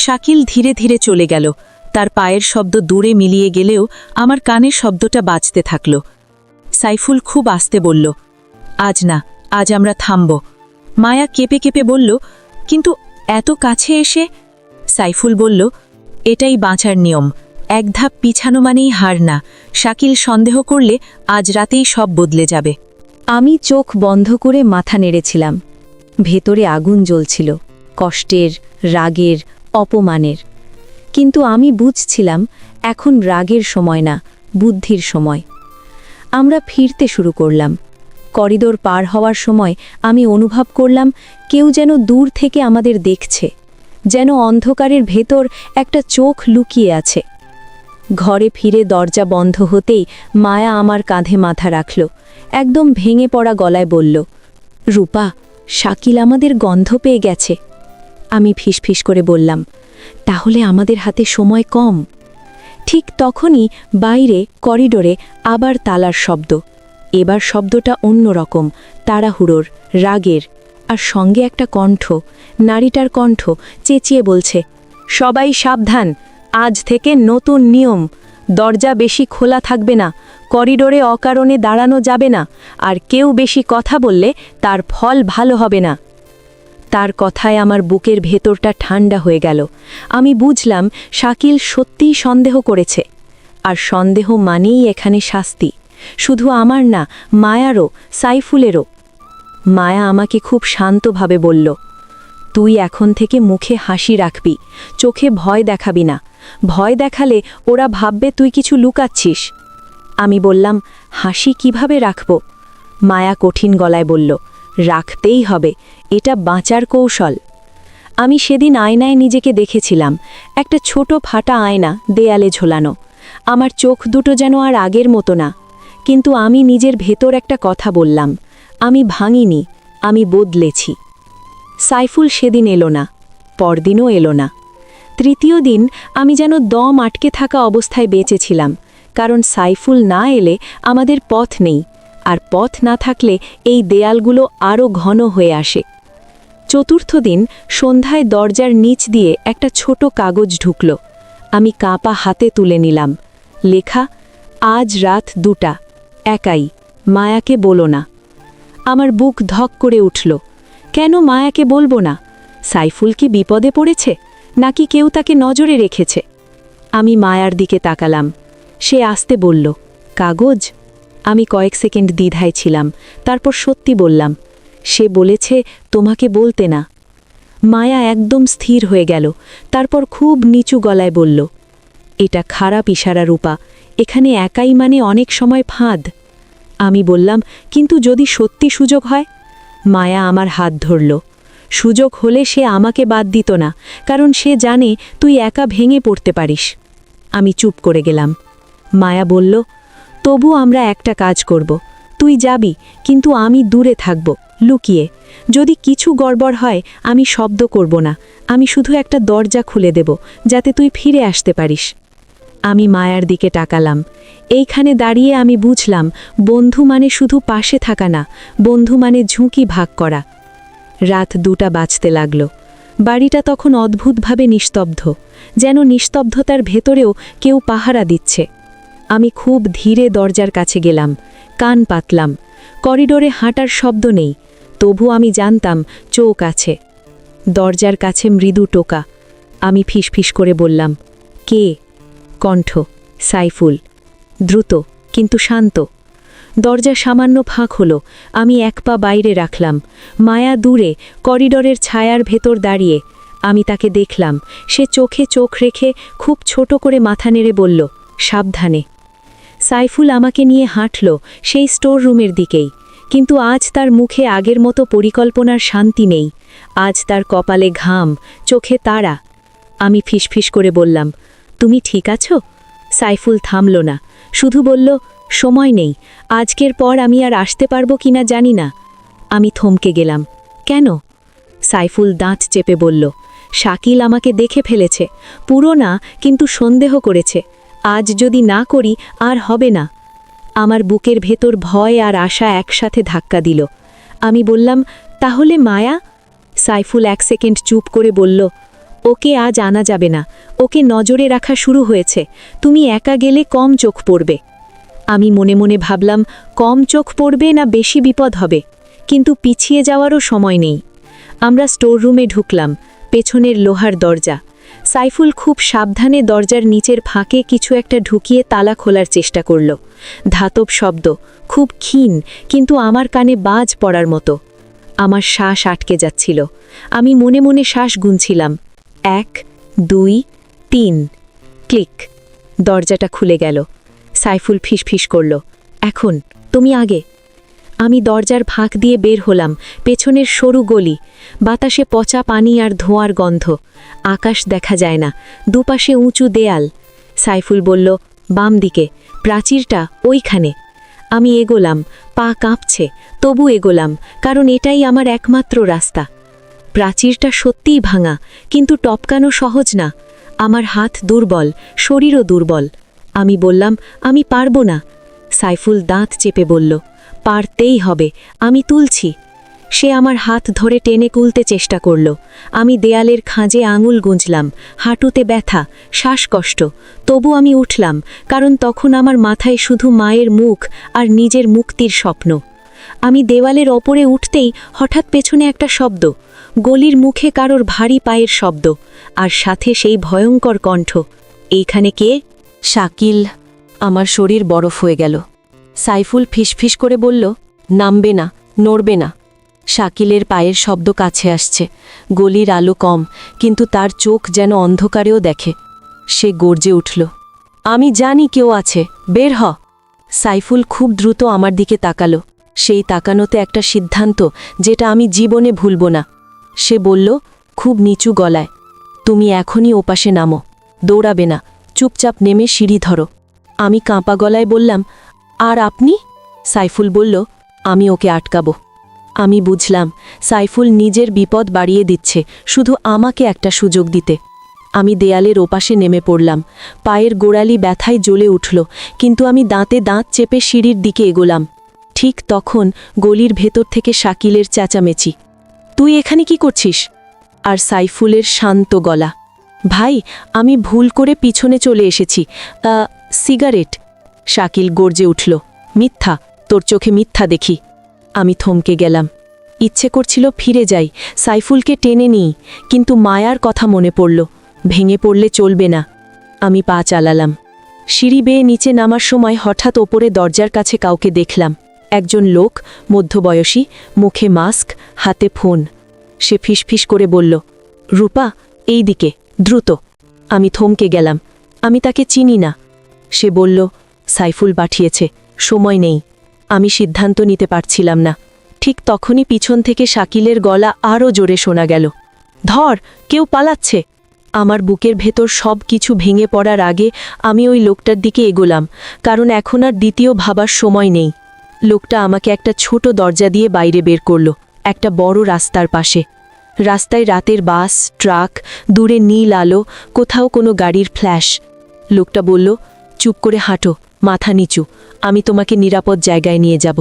শাকিল ধীরে ধীরে চলে গেল। তার পায়ের শব্দ দূরে মিলিয়ে গেলেও আমার কানের শব্দটা বাজতে থাকল। সাইফুল খুব আস্তে বলল, আজ না, আজ আমরা থামব। মায়া কেঁপে কেঁপে বলল, কিন্তু এত কাছে এসে? সাইফুল বলল, এটাই বাঁচার নিয়ম, এক ধাপ পিছানো মানেই হার না। শাকিল সন্দেহ করলে আজ রাতেই সব বদলে যাবে। আমি চোখ বন্ধ করে মাথা নেড়েছিলাম। ভেতরে আগুন জ্বলছিল, কষ্টের, রাগের, অপমানের। কিন্তু আমি বুঝছিলাম, এখন রাগের সময় না, বুদ্ধির সময়। আমরা ফিরতে শুরু করলাম। করিডোর পার হওয়ার সময় আমি অনুভব করলাম, কেউ যেন দূর থেকে আমাদের দেখছে, যেন অন্ধকারের ভেতর একটা চোখ লুকিয়ে আছে। ঘরে ফিরে দরজা বন্ধ হতেই মায়া আমার কাঁধে মাথা রাখল, একদম ভেঙে পড়া গলায় বলল, রূপা, শাকিল আমাদের গন্ধ পেয়ে গেছে। আমি ফিসফিস করে বললাম, তাহলে আমাদের হাতে সময় কম। ঠিক তখনই বাইরে করিডোরে আবার তালার শব্দ। এবার শব্দটা অন্যরকম, তাড়াহুড়োর, রাগের, আর সঙ্গে একটা কণ্ঠ, নারীটার কণ্ঠ, চেঁচিয়ে বলছে, সবাই সাবধান, আজ থেকে নতুন নিয়ম, দরজা বেশি খোলা থাকবে না, করিডোরে অকারণে দাঁড়ানো যাবে না, আর কেউ বেশি কথা বললে তার ফল ভালো হবে না। তার কথায় আমার বুকের ভেতরটা ঠান্ডা হয়ে গেল। আমি বুঝলাম, শাকিল সত্যিই সন্দেহ করেছে, আর সন্দেহ মানেই এখানে শাস্তি, শুধু আমার না, মায়ারও, সাইফুলেরও। মায়া আমাকে খুব শান্তভাবে বলল, তুই এখন থেকে মুখে হাসি রাখবি, চোখে ভয় দেখাবি না। ভয় দেখালে ওরা ভাববে তুই কিছু লুকাচ্ছিস। আমি বললাম, হাসি কিভাবে রাখব? মায়া কঠিন গলায় বলল, রাখতেই হবে, এটা বাঁচার কৌশল। আমি সেদিন আয়নায় নিজেকে দেখেছিলাম, একটা ছোট ফাটা আয়না দেয়ালে ঝোলানো। আমার চোখ দুটো যেন আর আগের মতো না। কিন্তু আমি নিজের ভেতর একটা কথা বললাম, আমি ভাঙিনি, আমি বদলেছি। সাইফুল সেদিন এলো না, পরদিনও এলো না। তৃতীয় দিন আমি যেন দম আটকে থাকা অবস্থায় বেঁচেছিলাম, কারণ সাইফুল না এলে আমাদের পথ নেই, আর পথ না থাকলে এই দেয়ালগুলো আরও ঘন হয়ে আসে। চতুর্থ দিন সন্ধ্যায় দরজার নিচ দিয়ে একটা ছোট কাগজ ঢুকল। আমি কাঁপা হাতে তুলে নিলাম। লেখা, আজ রাত 2টা, একাই, মায়াকে বলো না। আমার বুক ধক করে উঠল। কেন মায়াকে বলবো না? সাইফুল কি বিপদে পড়েছে, নাকি কেউ তাকে নজরে রেখেছে? আমি মায়ার দিকে তাকালাম। সে আসতে বলল, কাগজ? আমি কয়েক সেকেন্ড দ্বিধায় ছিলাম, তারপর সত্যি বললাম, সে বলেছে তোমাকে বলতে না। মায়া একদম স্থির হয়ে গেল, তারপর খুব নিচু গলায় বলল, এটা খারাপ ইশারা রূপা, এখানে একাই মানে অনেক সময় ফাঁদ। আমি বললাম, কিন্তু যদি সত্যি সুযোগ হয়? মায়া আমার হাত ধরল। সুযোগ হলে সে আমাকে বাদ দিত না, কারণ সে জানে তুই একা ভেঙে পড়তে পারিস। আমি চুপ করে গেলাম। মায়া বলল, তবু আমরা একটা কাজ করব, তুই যাবি, কিন্তু আমি দূরে থাকব, লুকিয়ে। যদি কিছু গড়বড় হয় আমি শব্দ করব না, আমি শুধু একটা দরজা খুলে দেব, যাতে তুই ফিরে আসতে পারিস। আমি মায়ার দিকে তাকালাম। এইখানে দাঁড়িয়ে আমি বুঝলাম, বন্ধু মানে শুধু পাশে থাকা না, বন্ধু মানে ঝুঁকি ভাগ করা। রাত 2টা বাজতে লাগল। বাড়িটা তখন অদ্ভুতভাবে নিস্তব্ধ, যেন নিস্তব্ধতার ভেতরেও কেউ পাহারা দিচ্ছে। আমি খুব ধীরে দরজার কাছে গেলাম, কান পাতলাম। করিডোরে হাঁটার শব্দ নেই, তবু আমি জানতাম চোখ আছে। দরজার কাছে মৃদু টোকা। আমি ফিসফিস করে বললাম, কে? কণ্ঠ, সাইফুল। দ্রুত কিন্তু শান্ত। দরজা সামান্য ফাঁক হলো। আমি এক পা বাইরে রাখলাম। মায়া দূরে করিডোরের ছায়ার ভেতর দাঁড়িয়ে। আমি তাকে দেখলাম। সে চোখে চোখ রেখে খুব ছোট করে মাথা নেড়ে বলল, সাবধানে। সাইফুল আমাকে নিয়ে হাঁটল সেই স্টোর রুমের দিকেই, কিন্তু আজ তার মুখে আগের মতো পরিকল্পনার শান্তি নেই। আজ তার কপালে ঘাম, চোখে তারা। আমি ফিসফিস করে বললাম, তুমি ঠিক আছো? সাইফুল থামল না, শুধু বলল, সময় নেই, আজকের পর আমি আর আসতে পারবো কিনা জানি না। আমি থমকে গেলাম। কেন? সাইফুল দাঁত চেপে বলল, শাকিল আমাকে দেখে ফেলেছে, পুরো না কিন্তু সন্দেহ করেছে। আজ যদি না করি আর হবে না। আমার বুকের ভেতর ভয় আর আশা একসাথে ধাক্কা দিল। আমি বললাম, তাহলে মায়া? সাইফুল 1 সেকেন্ড চুপ করে বলল, ওকে আজ আনা যাবে না, ওকে নজরে রাখা শুরু হয়েছে, তুমি একা গেলে কম চোখ পড়বে। আমি মনে মনে ভাবলাম, কম চোখ পড়বে না বেশি বিপদ হবে, কিন্তু পিছিয়ে যাওয়ারও সময় নেই। আমরা স্টোর রুমে ঢুকলাম, পেছনের লোহার দরজা। সাইফুল খুব সাবধানে দরজার নিচের ফাঁকে কিছু একটা ঢুকিয়ে তালা খোলার চেষ্টা করল। ধাতব শব্দ, খুব ক্ষীণ, কিন্তু আমার কানে বাজ পড়ার মতো। আমার শ্বাস আটকে যাচ্ছিল। আমি মনে মনে শ্বাস গুনছিলাম, 1, 2, 3। ক্লিক। দরজাটা খুলে গেল। সাইফুল ফিসফিস করল, এখন তুমি আগে। আমি দরজার ফাঁক দিয়ে বের হলাম। পেছনের সরু গলি, বাতাসে পচা পানি আর ধোঁয়ার গন্ধ। আকাশ দেখা যায় না, দুপাশে উঁচু দেয়াল। সাইফুল বলল, বাম দিকে, প্রাচীরটা ওইখানে। আমি এগোলাম, পা কাঁপছে, তবু এগোলাম, কারণ এটাই আমার একমাত্র রাস্তা। প্রাচীরটা সত্যিই ভাঙা, কিন্তু টপকানো সহজ না। আমার হাত দুর্বল, শরীরও দুর্বল। আমি বললাম, আমি পারবো না। সাইফুল দাঁত চেপে বলল, পারতেই হবে, আমি তুলছি। সে আমার হাত ধরে টেনে তুলতে চেষ্টা করল। আমি দেয়ালের খাঁজে আঙুল গুঁজলাম, হাঁটুতে ব্যথা, শ্বাসকষ্ট। তবু আমি উঠলাম, কারণ তখন আমার মাথায় শুধু মায়ের মুখ আর নিজের মুক্তির স্বপ্ন। আমি দেওয়ালের ওপরে উঠতেই হঠাৎ পেছনে একটা শব্দ, গলির মুখে কারোর ভারী পায়ের শব্দ, আর সাথে সেই ভয়ঙ্কর কণ্ঠ, এইখানে কে? শাকিল। আমার শরীর বরফ হয়ে গেল। সাইফুল ফিসফিস করে বলল, নামবে না, নড়বে না। শাকিলের পায়ের শব্দ কাছে আসছে। গলির আলো কম, কিন্তু তার চোখ যেন অন্ধকারেও দেখে। সে গর্জে উঠল, আমি জানি কেউ আছে, বের হ। সাইফুল খুব দ্রুত আমার দিকে তাকালো। সেই তাকানোতে একটা সিদ্ধান্ত, যেটা আমি জীবনে ভুলব না। সে বলল, খুব নিচু গলায়, তুমি এখনই ওপাশে নামো, দৌড়াবে না, চুপচাপ নেমে সিঁড়ি ধরো। আমি কাঁপা গলায় বললাম, আর আপনি? সাইফুল বলল, আমি ওকে আটকাবো। আমি বুঝলাম সাইফুল নিজের বিপদ বাড়িয়ে দিচ্ছে শুধু আমাকে একটা সুযোগ দিতে। আমি দেয়ালের ওপাশে নেমে পড়লাম। পায়ের গোড়ালি ব্যথায় জ্বলে উঠল, কিন্তু আমি দাঁতে দাঁত চেপে সিঁড়ির দিকে এগোলাম। ঠিক তখন গলির ভেতর থেকে শাকিলের চেঁচামেচি, তুই এখানে কি করছিস? আর সাইফুলের শান্ত গলা, ভাই আমি ভুল করে পিছনে চলে এসেছি, সিগারেট। শাকিল গর্জে উঠল, মিথ্যা, তোর চোখে মিথ্যা দেখি। আমি থমকে গেলাম। ইচ্ছে করছিল ফিরে যাই, সাইফুলকে টেনে নিই, কিন্তু মায়ার কথা মনে পড়ল, ভেঙে পড়লে চলবে না। আমি পা চালালাম। সিঁড়ি বেয়ে নিচে নামার সময় হঠাৎ ওপরে দরজার কাছে কাউকে দেখলাম। একজন লোক, মধ্যবয়সী, মুখে মাস্ক, হাতে ফোন। সে ফিসফিস করে বলল, রূপা, এই দিকে, দ্রুত। আমি থমকে গেলাম। আমি তাকে চিনি না। সে বলল, সাইফুল পাঠিয়েছে, সময় নেই। আমি সিদ্ধান্ত নিতে পারছিলাম না। ঠিক তখনই পিছন থেকে শাকিলের গলা আরও জোরে শোনা গেল, ধর, কেউ পালাচ্ছে। আমার বুকের ভেতর সব কিছু ভেঙে পড়ার আগে আমি ওই লোকটার দিকে এগোলাম, কারণ এখন আর দ্বিতীয় ভাবার সময় নেই। লোকটা আমাকে একটা ছোট দরজা দিয়ে বাইরে বের করল, একটা বড় রাস্তার পাশে। রাস্তায় রাতের বাস, ট্রাক, দূরে নীল আলো, কোথাও কোনো গাড়ির ফ্ল্যাশ। লোকটা বলল, চুপ করে হাঁটো, মাথা নিচু, আমি তোমাকে নিরাপদ জায়গায় নিয়ে যাব।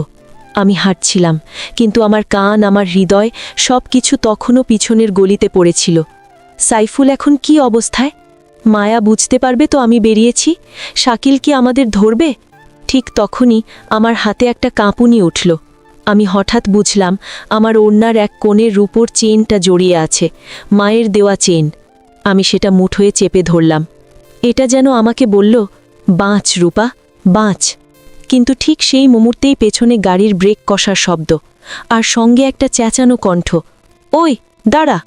আমি হাঁটছিলাম, কিন্তু আমার কান, আমার হৃদয় সব কিছু তখনও পিছনের গলিতে পড়েছিল। সাইফুল এখন কি অবস্থায়? মায়া বুঝতে পারবে তো আমি বেরিয়েছি? শাকিল কি আমাদের ধরবে? ঠিক তখনই আমার হাতে একটা কাঁপুনি উঠল। আমি হঠাৎ বুঝলাম আমার ওড়নার এক কোণের রূপোর চেনটা জড়িয়ে আছে, মায়ের দেওয়া চেন। আমি সেটা মুঠোয় চেপে ধরলাম। এটা যেন আমাকে বলল, বাঁচ রূপা, বাঁচ। কিন্তু ঠিক সেই মুহূর্তেই পেছনে গাড়ির ব্রেক কষার শব্দ, আর সঙ্গে একটা চেঁচানো কণ্ঠ, ওই দাঁড়া।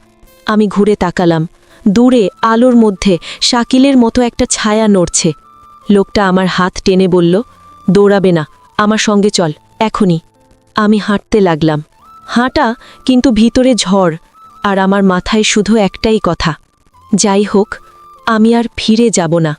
আমি ঘুরে তাকালাম। দূরে আলোর মধ্যে শাকিলের মতো একটা ছায়া নড়ছে। লোকটা আমার হাত টেনে বলল, দৌড়াবে না, আমার সঙ্গে চল, এখনই। আমি হাঁটতে লাগলাম। হাঁটা, কিন্তু ভিতরে ঝড়, আর আমার মাথায় শুধু একটাই কথা, যাই হোক, আমি আর ফিরে যাব না।